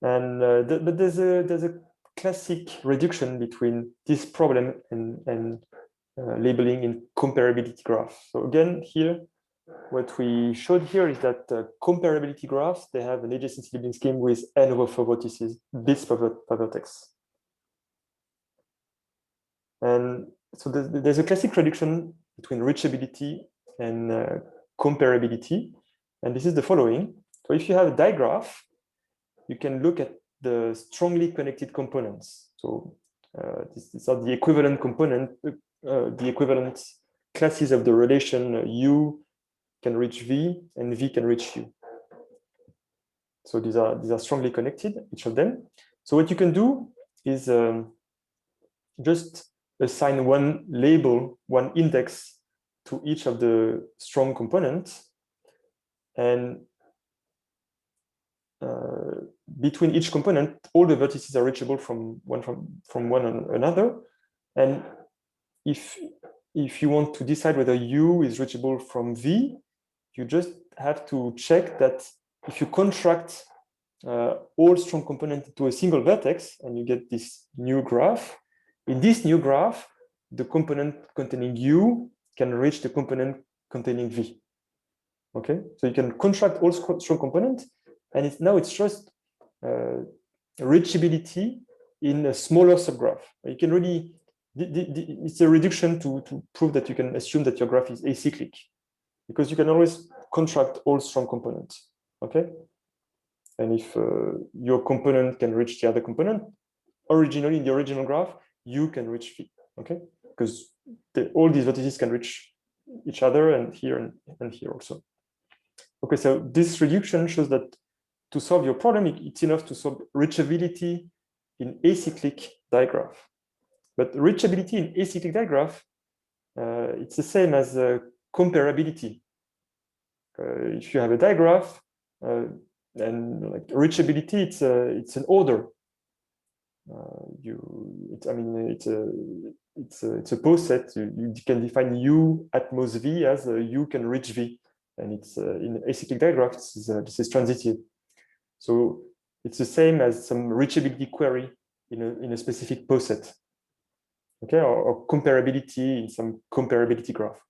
And but there's a classic reduction between this problem and labeling in comparability graphs. So again, here, what we showed here is that comparability graphs, they have an adjacency labeling scheme with n over 4 vertices, bits per vertex. And so there's a classic reduction between reachability and comparability. And this is the following. So if you have a digraph, you can look at the strongly connected components. So these are the equivalent the equivalent classes of the relation U can reach V and V can reach U. So these are strongly connected, each of them. So what you can do is just assign one label, one index to each of the strong components, and between each component, all the vertices are reachable from one another. And if you want to decide whether U is reachable from V, you just have to check that if you contract all strong components to a single vertex, and you get this new graph. In this new graph, the component containing U can reach the component containing V. Okay, so you can contract all strong components, and now it's just reachability in a smaller subgraph. You can really, it's a reduction to prove that you can assume that your graph is acyclic, because you can always contract all strong components. Okay, and if your component can reach the other component, originally in the original graph, U can reach V. Okay, because all these vertices can reach each other, and here and here also. Okay, so this reduction shows that to solve your problem, it's enough to solve reachability in acyclic digraph. But reachability in acyclic digraph, it's the same as comparability. If you have a digraph, and like reachability, it's an order. It's a poset. You can define U at most V as U can reach V, and it's in acyclic digraph. This is transitive. So it's the same as some reachability query in a specific poset. Okay, or comparability in some comparability graph.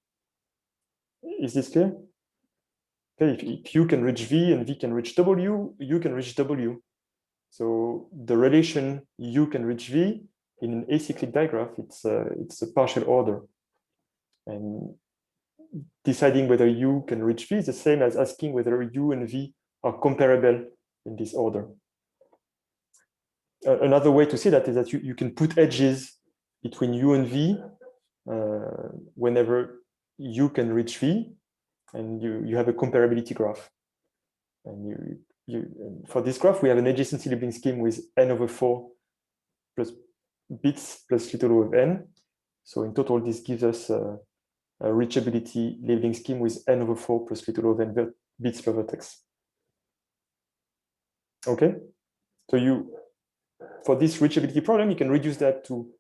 Is this clear? Okay, if U can reach V and V can reach W, U can reach W. So the relation U can reach V in an acyclic digraph, it's a partial order. And deciding whether U can reach V is the same as asking whether U and V are comparable in this order. Another way to see that is that you can put edges between U and V whenever U can reach V, and you have a comparability graph. And for this graph, we have an adjacency labeling scheme with n/4 plus bits plus little o of n. So in total, this gives us a reachability labeling scheme with n/4 plus little o of n bits per vertex. Okay, so for this reachability problem, you can reduce that to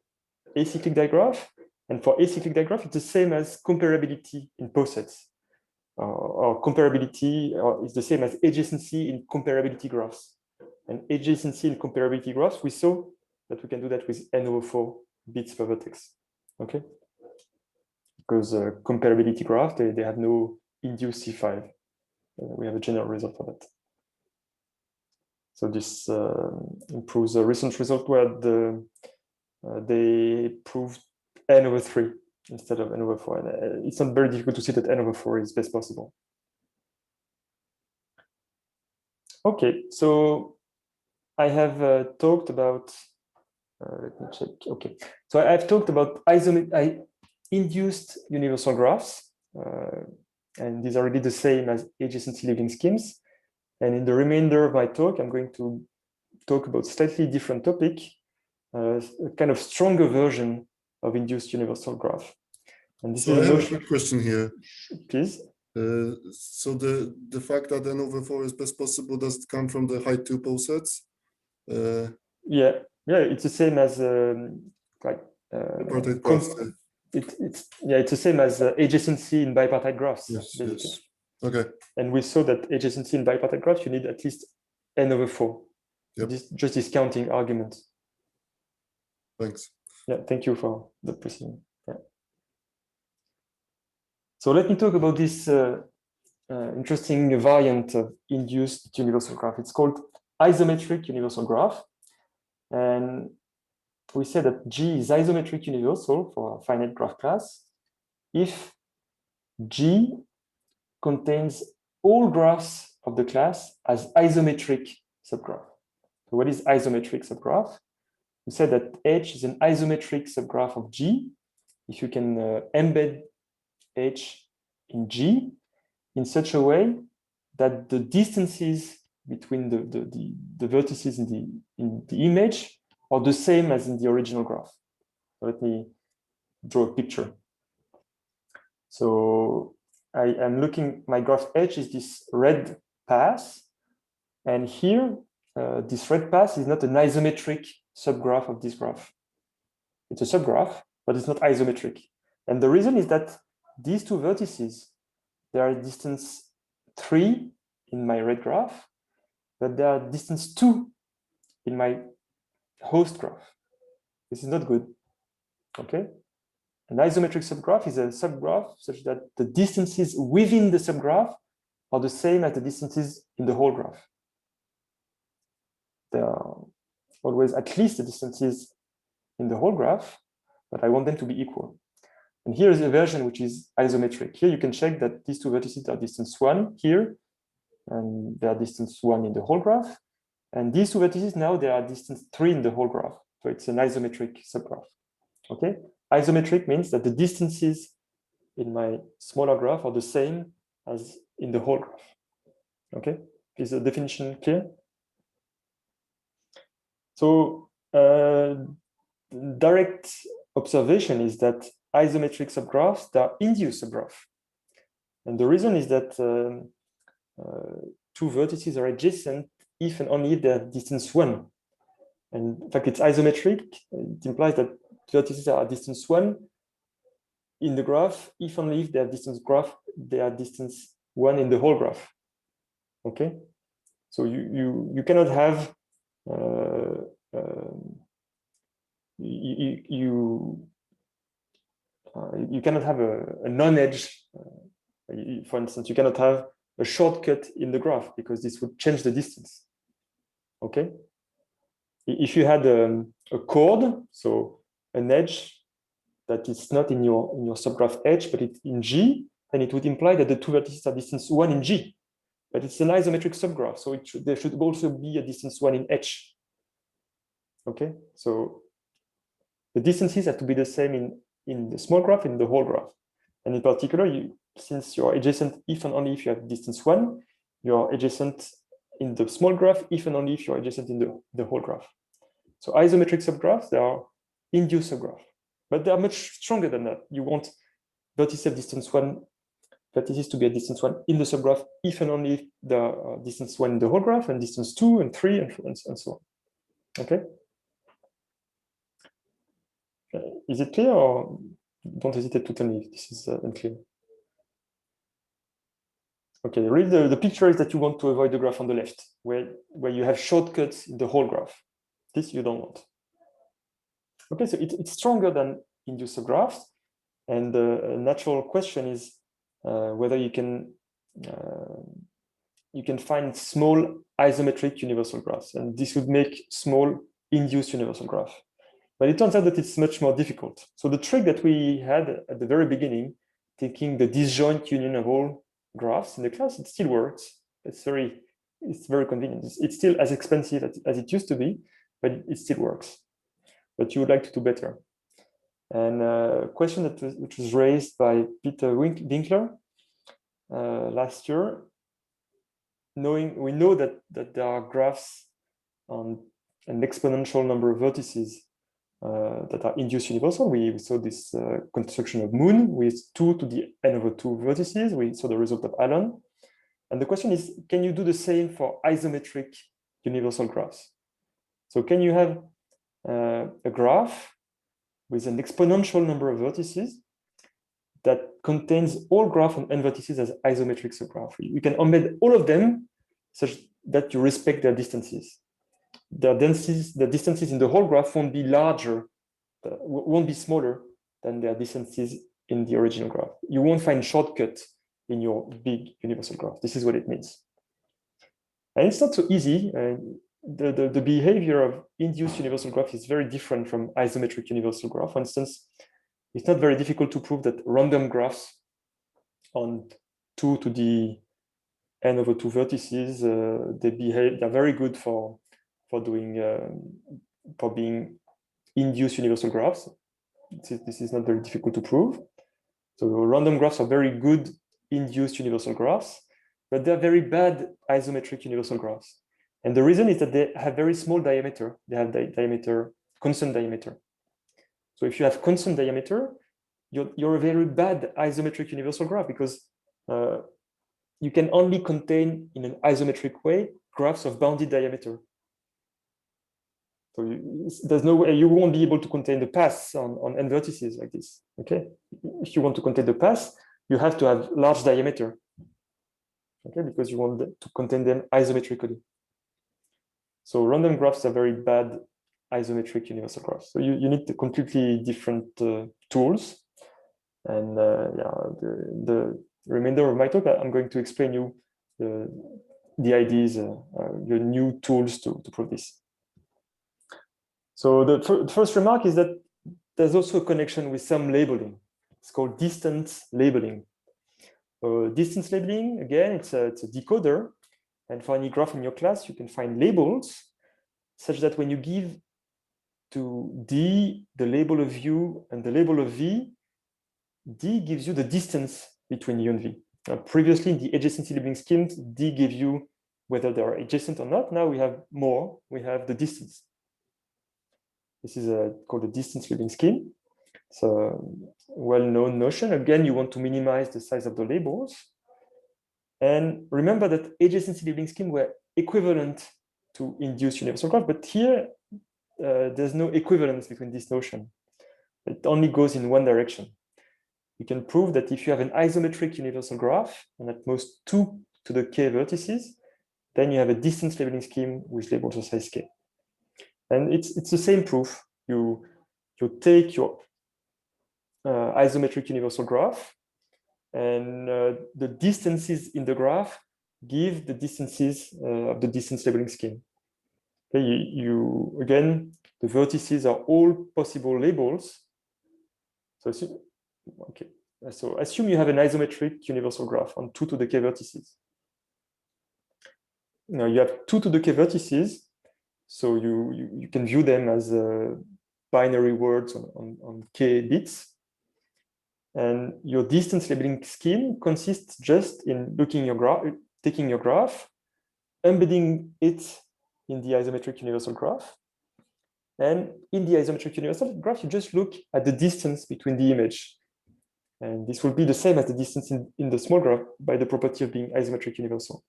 acyclic digraph. And for acyclic digraph, it's the same as comparability in posets. Or comparability is the same as adjacency in comparability graphs. And adjacency in comparability graphs, we saw that we can do that with n/4 bits per vertex. Okay, because comparability graph, they have no induced C5. We have a general result for that. So this improves a recent result where they proved n/3 instead of n/4. And it's not very difficult to see that n/4 is best possible. Okay, so I have talked about, let me check. Okay, so I've talked about induced universal graphs, and these are really the same as adjacency labeling schemes. And in the remainder of my talk, I'm going to talk about slightly different topic, a kind of stronger version of induced universal graph. And this So is I a have a notion. quick question here. Please. So the fact that n/4 is best possible, does it come from the height 2 posets? Yeah, it's the same as Bipartite graphs. it's the same as adjacency in bipartite graphs. Yes, basically. yes. Okay. And we saw that adjacency in bipartite graphs, you need at least n/4. Yep. Just discounting argument. Thanks. Yeah, thank you for the precision. Yeah. So let me talk about this interesting variant of induced universal graph. It's called isometric universal graph. And we say that G is isometric universal for a finite graph class if G contains all graphs of the class as isometric subgraph. So what is isometric subgraph? We said that H is an isometric subgraph of G if you can embed H in G in such a way that the distances between the vertices in the image are the same as in the original graph. So let me draw a picture. So I am looking, my graph H is this red path. And here, this red path is not an isometric subgraph of this graph. It's a subgraph, but it's not isometric. And the reason is that these two vertices, they are distance 3 in my red graph, but they are distance 2 in my host graph. This is not good. Okay? An isometric subgraph is a subgraph such that the distances within the subgraph are the same as the distances in the whole graph. There are always at least the distances in the whole graph, but I want them to be equal. And here is a version which is isometric. Here you can check that these two vertices are distance 1 here, and they are distance 1 in the whole graph. And these two vertices now, they are distance 3 in the whole graph. So it's an isometric subgraph. Okay? Isometric means that the distances in my smaller graph are the same as in the whole graph. Okay? Is the definition clear? So direct observation is that isometric subgraphs, they are induced subgraph. And the reason is that two vertices are adjacent if and only if they are distance 1. And in fact, it's isometric. It implies that vertices are distance 1 in the graph, if only if they are distance 1 in the whole graph. Okay? So you cannot have you cannot have a non-edge. For instance, you cannot have a shortcut in the graph because this would change the distance. Okay. If you had a chord, so an edge that is not in your subgraph H, but it's in G, then it would imply that the two vertices are distance 1 in G. But it's an isometric subgraph, so there should also be a distance 1 in H. Okay, so the distances have to be the same in the small graph and in the whole graph. And in particular, since you're adjacent if and only if you have distance 1, you're adjacent in the small graph if and only if you're adjacent in the whole graph. So isometric subgraphs, they are induced subgraph, but they are much stronger than that. You want vertices of distance 1, vertices to be at distance 1 in the subgraph if and only if the distance 1 in the whole graph, and distance 2 and 3 and so on. Okay. Is it clear, or don't hesitate to tell me if this is unclear? Okay, really the picture is that you want to avoid the graph on the left, where you have shortcuts in the whole graph. This you don't want. Okay, so it's stronger than induced subgraphs, and the natural question is whether you can find small isometric universal graphs, and this would make small induced universal graph. But it turns out that it's much more difficult. So the trick that we had at the very beginning, taking the disjoint union of all graphs in the class, it still works. It's very convenient. It's still as expensive as it used to be, but it still works. But you would like to do better. And a question which was raised by Peter Winkler last year, we know that there are graphs on an exponential number of vertices that are induced universal. We saw this construction of Moon with 2 to the n/2 vertices. We saw the result of Allen. And the question is, can you do the same for isometric universal graphs? So can you have a graph with an exponential number of vertices that contains all graphs on n vertices as isometric subgraph? You can embed all of them such that you respect their distances. The distances in the whole graph won't be larger, won't be smaller than their distances in the original graph. You won't find shortcut in your big universal graph. This is what it means. And it's not so easy. The behavior of induced universal graph is very different from isometric universal graph. For instance, it's not very difficult to prove that random graphs on 2 to the n/2 vertices, they're very good for being induced universal graphs. This is not very difficult to prove. So random graphs are very good induced universal graphs, but they're very bad isometric universal graphs. And the reason is that they have very small diameter. They have constant diameter. So if you have constant diameter, you're a very bad isometric universal graph because you can only contain in an isometric way graphs of bounded diameter. So there's no way you won't be able to contain the paths on n vertices like this. Okay, if you want to contain the paths, you have to have large diameter. Okay, because you want to contain them isometrically. So random graphs are very bad isometric universal graphs. So you need completely different tools. And the remainder of my talk, I'm going to explain you the ideas, your new tools to prove this. So the first remark is that there's also a connection with some labeling. It's called distance labeling. Distance labeling, again, it's a decoder. And for any graph in your class, you can find labels such that when you give to D the label of U and the label of V, D gives you the distance between U and V. Previously, in the adjacency labeling schemes, D gave you whether they are adjacent or not. Now we have more. We have the distance. This is called the distance labeling scheme. It's a well-known notion. Again, you want to minimize the size of the labels. And remember that adjacency labeling scheme were equivalent to induced universal graph, but here there's no equivalence between this notion. It only goes in one direction. You can prove that if you have an isometric universal graph and at most 2 to the k vertices, then you have a distance labeling scheme with labels of size k. And it's the same proof. You take your isometric universal graph and the distances in the graph give the distances of the distance labeling scheme. Okay, again, the vertices are all possible labels. So assume you have an isometric universal graph on 2 to the k vertices. Now you have 2 to the k vertices, so you can view them as binary words on k bits. And your distance labeling scheme consists just in looking your graph, taking your graph, embedding it in the isometric universal graph. And in the isometric universal graph, you just look at the distance between the image. And this will be the same as the distance in the small graph by the property of being isometric universal.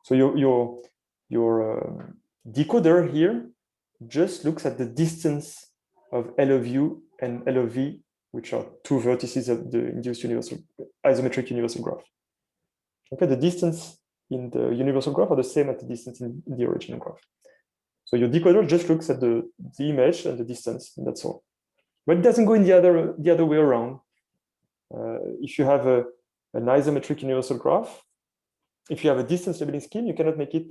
So your decoder here just looks at the distance of L of U and L of V, which are 2 vertices of the induced universal isometric universal graph. Okay, the distance in the universal graph are the same as the distance in the original graph. So your decoder just looks at the image and the distance, and that's all. But it doesn't go in the other way around. If you have an isometric universal graph, if you have a distance labeling scheme, you cannot make it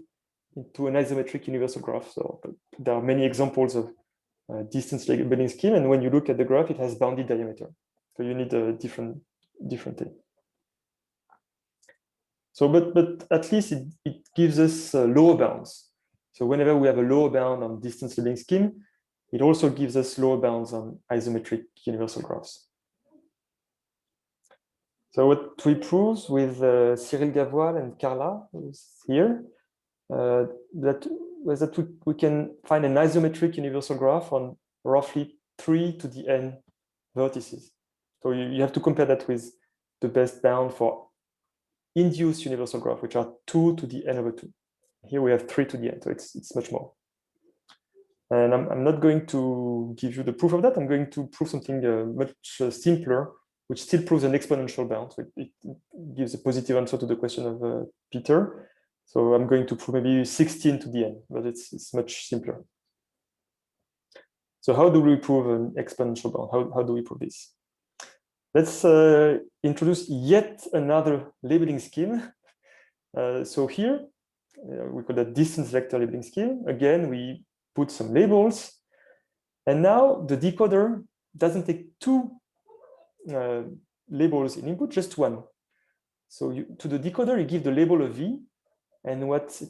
into an isometric universal graph. So there are many examples of distance labeling scheme, and when you look at the graph, it has bounded diameter. So you need a different thing. So, but at least it gives us lower bounds. So whenever we have a lower bound on distance labeling scheme, it also gives us lower bounds on isometric universal graphs. So what we prove with Cyril Gavoil and Carla, who's here, that we can find an isometric universal graph on roughly 3 to the n vertices. So you have to compare that with the best bound for induced universal graph, which are 2 to the n over 2. Here we have 3 to the n, so it's much more. And I'm not going to give you the proof of that. I'm going to prove something much simpler, which still proves an exponential bound. So it gives a positive answer to the question of Peter. So I'm going to prove maybe 16 to the n, but it's much simpler. So how do we prove an exponential bound? How do we prove this? Let's introduce yet another labeling scheme. So here, we call that distance vector labeling scheme. Again, we put some labels. And now the decoder doesn't take 2 labels in input, just 1. So to the decoder, you give the label of V. And what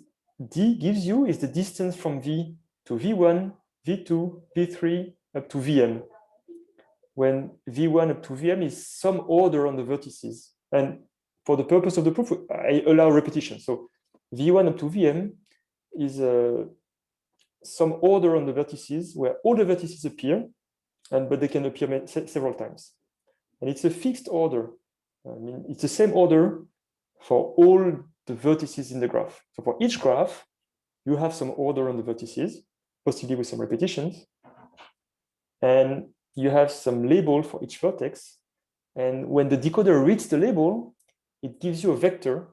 D gives you is the distance from V to V1, V2, V3, up to Vm. When V1 up to Vm is some order on the vertices. And for the purpose of the proof, I allow repetition. So V1 up to Vm is some order on the vertices where all the vertices appear, but they can appear several times. And it's a fixed order. I mean, it's the same order for all the vertices in the graph. So for each graph, you have some order on the vertices, possibly with some repetitions. And you have some label for each vertex. And when the decoder reads the label, it gives you a vector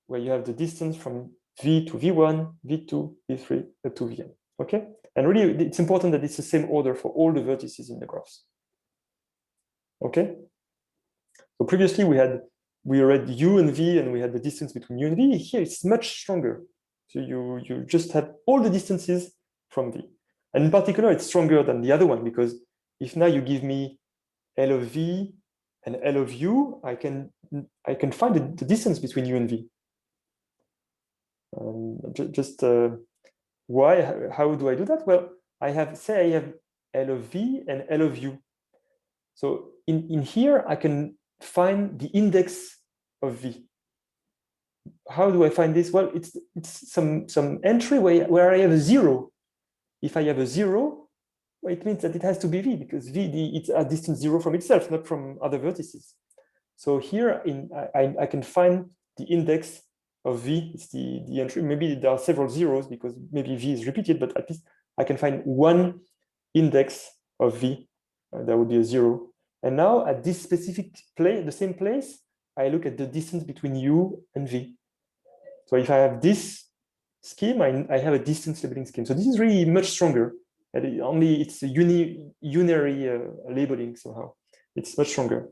where you have the distance from V to V1, V2, V3, up to Vm. Okay? And really, it's important that it's the same order for all the vertices in the graphs. Okay? So previously we read U and V, and we had the distance between U and V. Here it's much stronger. So you just have all the distances from V. And in particular, it's stronger than the other one, because if now you give me L of V and L of U, I can find the distance between U and V. Why? How do I do that? Well, I have L of V and L of U. So in here, I can find the index of V. How do I find this? Well, it's some entry where I have a 0. If I have a 0, well, it means that it has to be V, because V it's a distance 0 from itself, not from other vertices. So here I can find the index of V. It's the entry. Maybe there are several zeros because maybe V is repeated, but at least I can find one index of V. That would be a 0. And now at this specific place, the same place, I look at the distance between U and V. So if I have this scheme, I have a distance labeling scheme. So this is really much stronger. It's a unary labeling somehow. It's much stronger.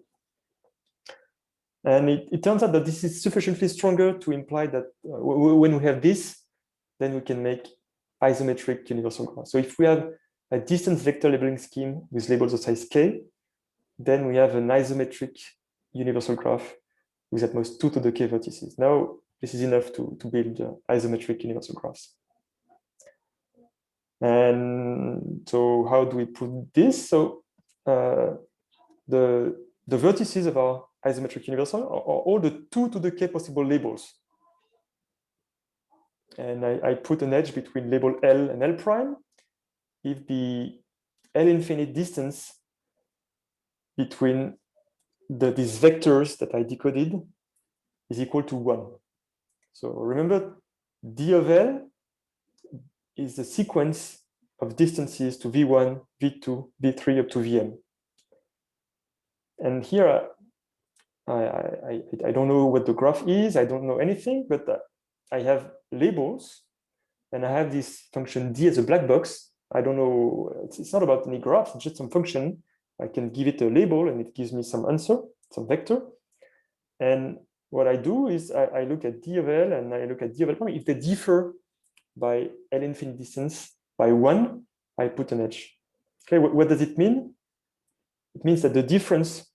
And it turns out that this is sufficiently stronger to imply that when we have this, then we can make isometric universal graphs. So if we have a distance vector labeling scheme with labels of size k, then we have an isometric universal graph with at most 2 to the k vertices. Now, this is enough to build isometric universal graphs. And so how do we prove this? So the vertices of our isometric universal are all the 2 to the k possible labels. And I put an edge between label L and L prime if the L infinite distance between these vectors that I decoded is equal to 1. So remember, D of L is the sequence of distances to V1, V2, V3 up to Vm. And here, I don't know what the graph is, I don't know anything, but I have labels, and I have this function D as a black box. I don't know, it's not about any graphs, it's just some function. I can give it a label and it gives me some answer, some vector. And what I do is I look at D of L and I look at D of L prime. If they differ by L infinite distance by 1, I put an edge. Okay, what does it mean? It means that the difference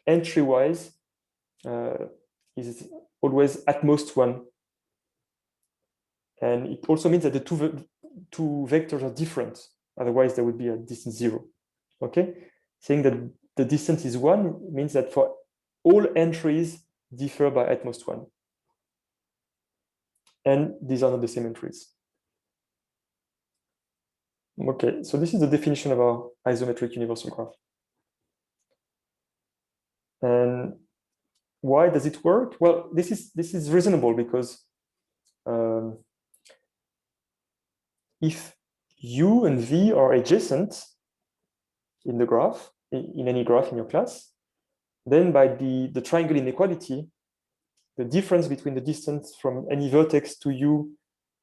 entry-wise is always at most 1. And it also means that the two vectors are different. Otherwise, there would be a distance 0. Okay, saying that the distance is 1 means that for all entries differ by at most 1. And these are not the same entries. Okay, so this is the definition of our isometric universal graph. And why does it work? Well, this is reasonable because if U and V are adjacent in the graph, in any graph in your class, then by the triangle inequality, the difference between the distance from any vertex to U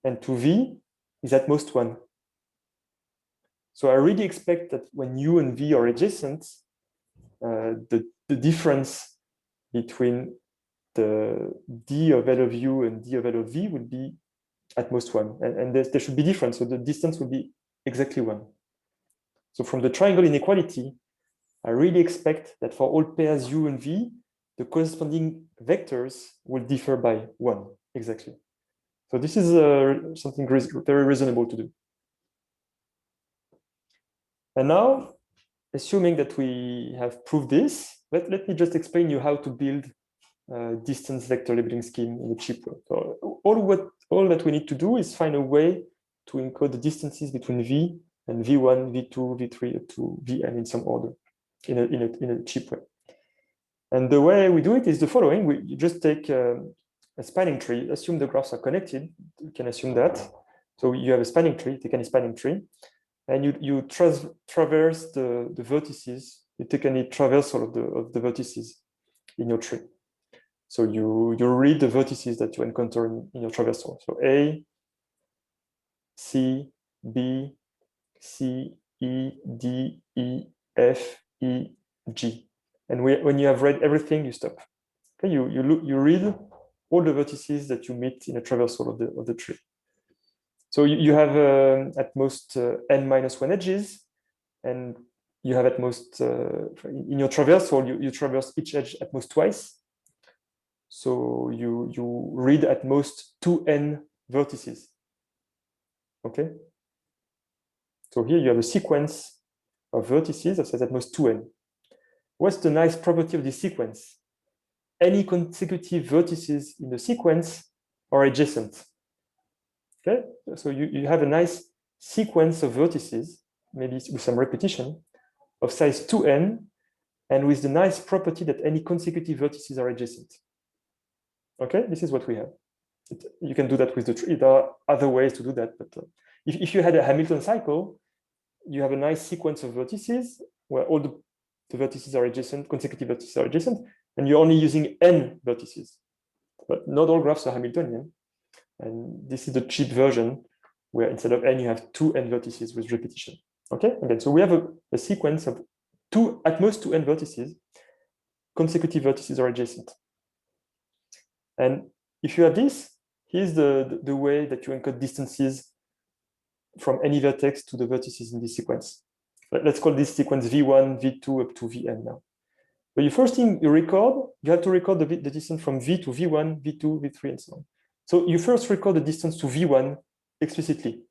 and to V is at most 1. So I really expect that when U and V are adjacent, the difference between the D of L of U and D of L of V would be at most 1. And there should be difference, so the distance would be exactly 1. So from the triangle inequality, I really expect that for all pairs U and V, the corresponding vectors will differ by 1, exactly. So this is something very reasonable to do. And now, assuming that we have proved this, let me just explain you how to build a distance vector labeling scheme in a cheap way. So all that we need to do is find a way to encode the distances between V and V1, V2, V3 up to Vn in some order in a cheap way. And the way we do it is the following. You just take a spanning tree, assume the graphs are connected. You can assume that. So you have a spanning tree, take any spanning tree, and you traverse the vertices. You take any traversal of the vertices in your tree. So you read the vertices that you encounter in your traversal. So A, C, B, C, E, D, E, F, E, G. And when you have read everything, you stop. Okay, you read all the vertices that you meet in a traversal of the tree. So you have at most n-1 edges, and you have at most in your traversal you traverse each edge at most twice. So you read at most 2n vertices. Okay. So here you have a sequence of vertices that says at most 2n. What's the nice property of this sequence? Any consecutive vertices in the sequence are adjacent. Okay, so you have a nice sequence of vertices, maybe with some repetition, of size 2n, and with the nice property that any consecutive vertices are adjacent. Okay, this is what we have. You can do that with the tree. There are other ways to do that, but if you had a Hamilton cycle, you have a nice sequence of vertices where all the vertices are adjacent, consecutive vertices are adjacent, and you're only using n vertices. But not all graphs are Hamiltonian. And this is the cheap version where instead of n, you have 2n vertices with repetition. Okay, again, so we have a sequence of at most 2n vertices. Consecutive vertices are adjacent. And if you have this, here's the way that you encode distances from any vertex to the vertices in this sequence. Let's call this sequence V1, V2 up to Vn now. But the first thing you record, you have to record the distance from V to V1, V2, V3, and so on. So you first record the distance to V1 explicitly.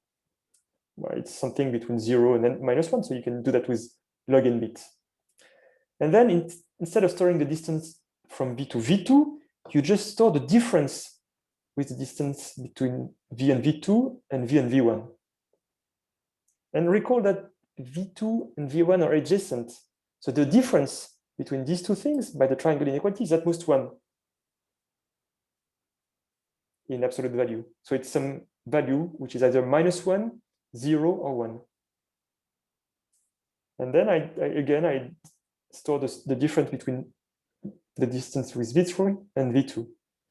Well, it's something between 0 and then -1, so you can do that with log n bits. And then instead of storing the distance from V to V2, you just store the difference with the distance between V and V2 and V and V1. And recall that V2 and V1 are adjacent. So the difference between these two things by the triangle inequality is at most 1 in absolute value. So it's some value which is either -1, 0, or 1. And then I store the difference between the distance with V3 and V2.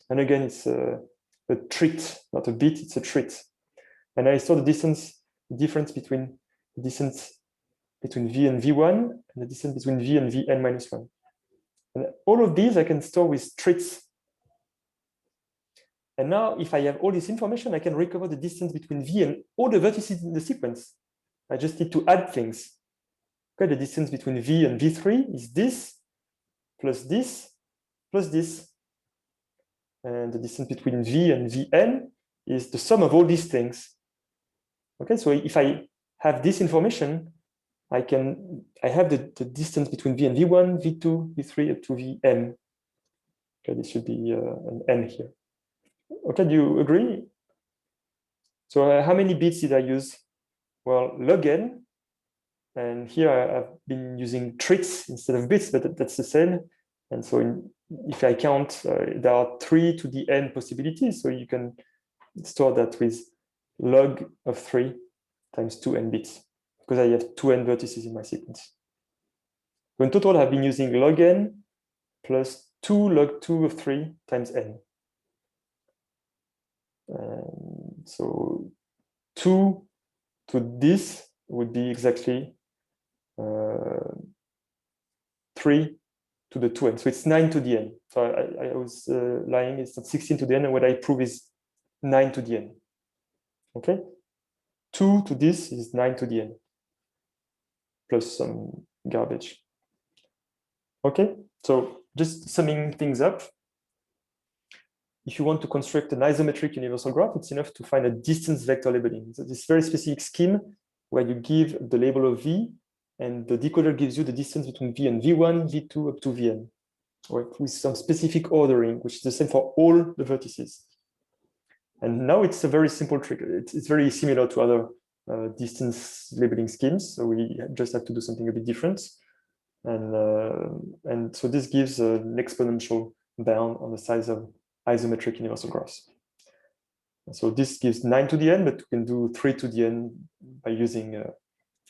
And again, it's a trit, not a bit, it's a trit. And I store the difference between the distance between V and V1 and the distance between V and Vn -1. And all of these I can store with trits. And now if I have all this information, I can recover the distance between V and all the vertices in the sequence. I just need to add things. Okay, the distance between V and V3 is this, plus this, plus this. And the distance between V and Vn is the sum of all these things. Okay, so if I have this information, I have the distance between V and V1, V2, V3 up to Vm. Okay, this should be an n here. Okay, do you agree? So how many bits did I use? Well, log n. And here I've been using trits instead of bits, but that's the same. And so if I count, there are 3 to the n possibilities. So you can store that with log of 3 times 2n bits, because I have 2n vertices in my sequence. So in total, I've been using log n plus 2 log 2 of 3 times n. So 2 to this would be exactly 3 to the 2n. So it's 9 to the n. So I was lying, it's not 16 to the n, and what I prove is 9 to the n. Okay? 2 to this is 9 to the n, plus some garbage. Okay, so just summing things up. If you want to construct an isometric universal graph, it's enough to find a distance vector labeling. So this very specific scheme where you give the label of V, and the decoder gives you the distance between V and V1, V2 up to Vn, with some specific ordering, which is the same for all the vertices. And now it's a very simple trick. It's very similar to other distance labeling schemes. So we just have to do something a bit different. And so this gives an exponential bound on the size of isometric universal graphs. So this gives 9 to the n, but we can do 3 to the n by using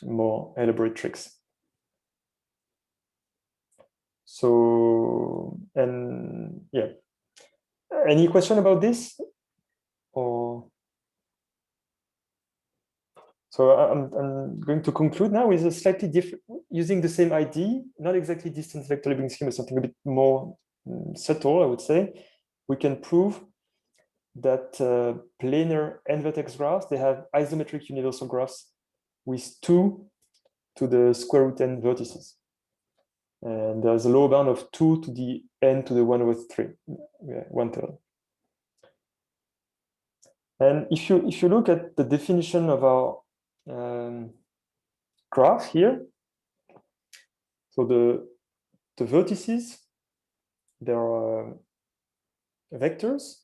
more elaborate tricks. So, and yeah, any question about this? Or so I'm going to conclude now with a slightly different, using the same ID, not exactly distance vector labeling scheme, but something a bit more subtle, I would say. We can prove that planar n-vertex graphs, they have isometric universal graphs with 2 to the square root n vertices. And there's a lower bound of 2 to the n to the 1/3, 1/3. And if you look at the definition of our graph here, so the vertices, there are vectors,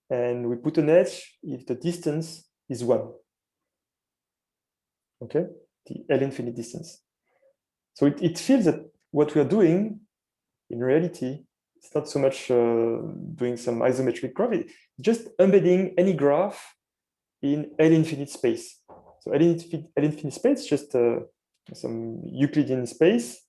and we put an edge if the distance is 1. Okay, the L-infinite distance. So it feels that what we are doing in reality, it's not so much doing some isometric graph, it's just embedding any graph in L-infinite space. So L-infinite space, just some Euclidean space,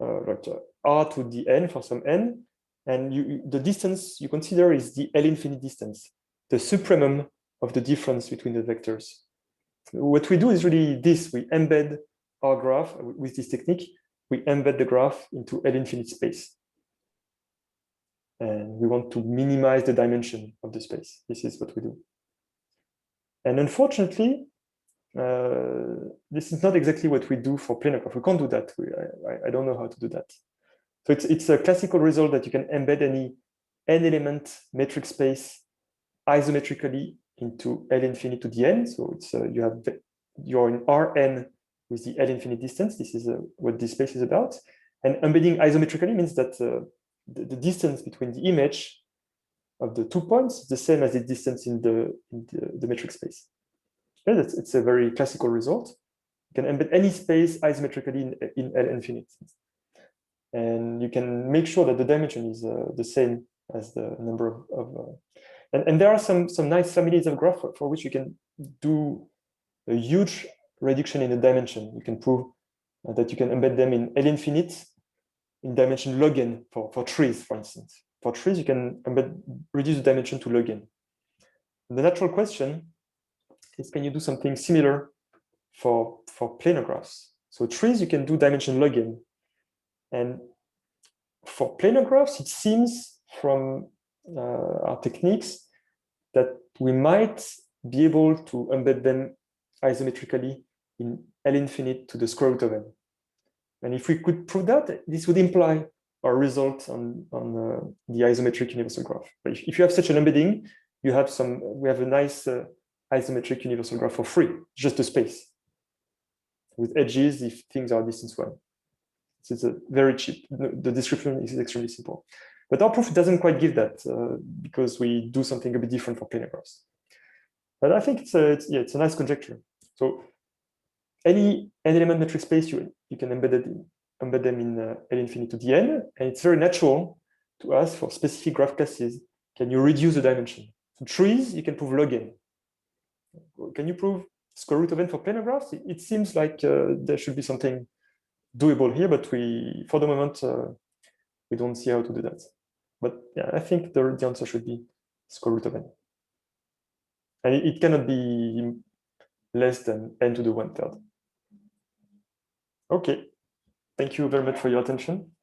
like R to the n for some n, and the distance you consider is the L-infinite distance, the supremum of the difference between the vectors. What we do is really this: we embed our graph with this technique. We embed the graph into L-infinite space. And we want to minimize the dimension of the space. This is what we do. And unfortunately, this is not exactly what we do for planar graph. We can't do that. I don't know how to do that. So it's a classical result that you can embed any n-element metric space isometrically into L infinite to the n. So it's you're in Rn with the L infinite distance. This is what this space is about. And embedding isometrically means that the distance between the image of the 2 points is the same as the distance in the metric space. Okay, it's a very classical result. You can embed any space isometrically in L infinite. And you can make sure that the dimension is the same as the number of and there are some nice families of graph for which you can do a huge reduction in the dimension. You can prove that you can embed them in L infinite in dimension log n for trees, for instance. For trees, you can reduce the dimension to log n. And the natural question is, can you do something similar for planar graphs? So trees, you can do dimension log n. And for planar graphs, it seems from our techniques that we might be able to embed them isometrically in L infinite to the square root of n. And if we could prove that, this would imply our result on the isometric universal graph. But if you have such an embedding, we have a nice isometric universal graph for free, just a space with edges if things are distance one. So it's very cheap. The description is extremely simple. But our proof doesn't quite give that because we do something a bit different for planar graphs. But I think it's a nice conjecture. So any n-element metric space, you can embed them in L infinite to the n, and it's very natural to ask for specific graph classes. Can you reduce the dimension? For trees, you can prove log n. Can you prove square root of n for planar graphs? It seems like there should be something doable here, but for the moment, we don't see how to do that. But yeah, I think the answer should be square root of n. And it cannot be less than n to the 1/3. Okay, thank you very much for your attention.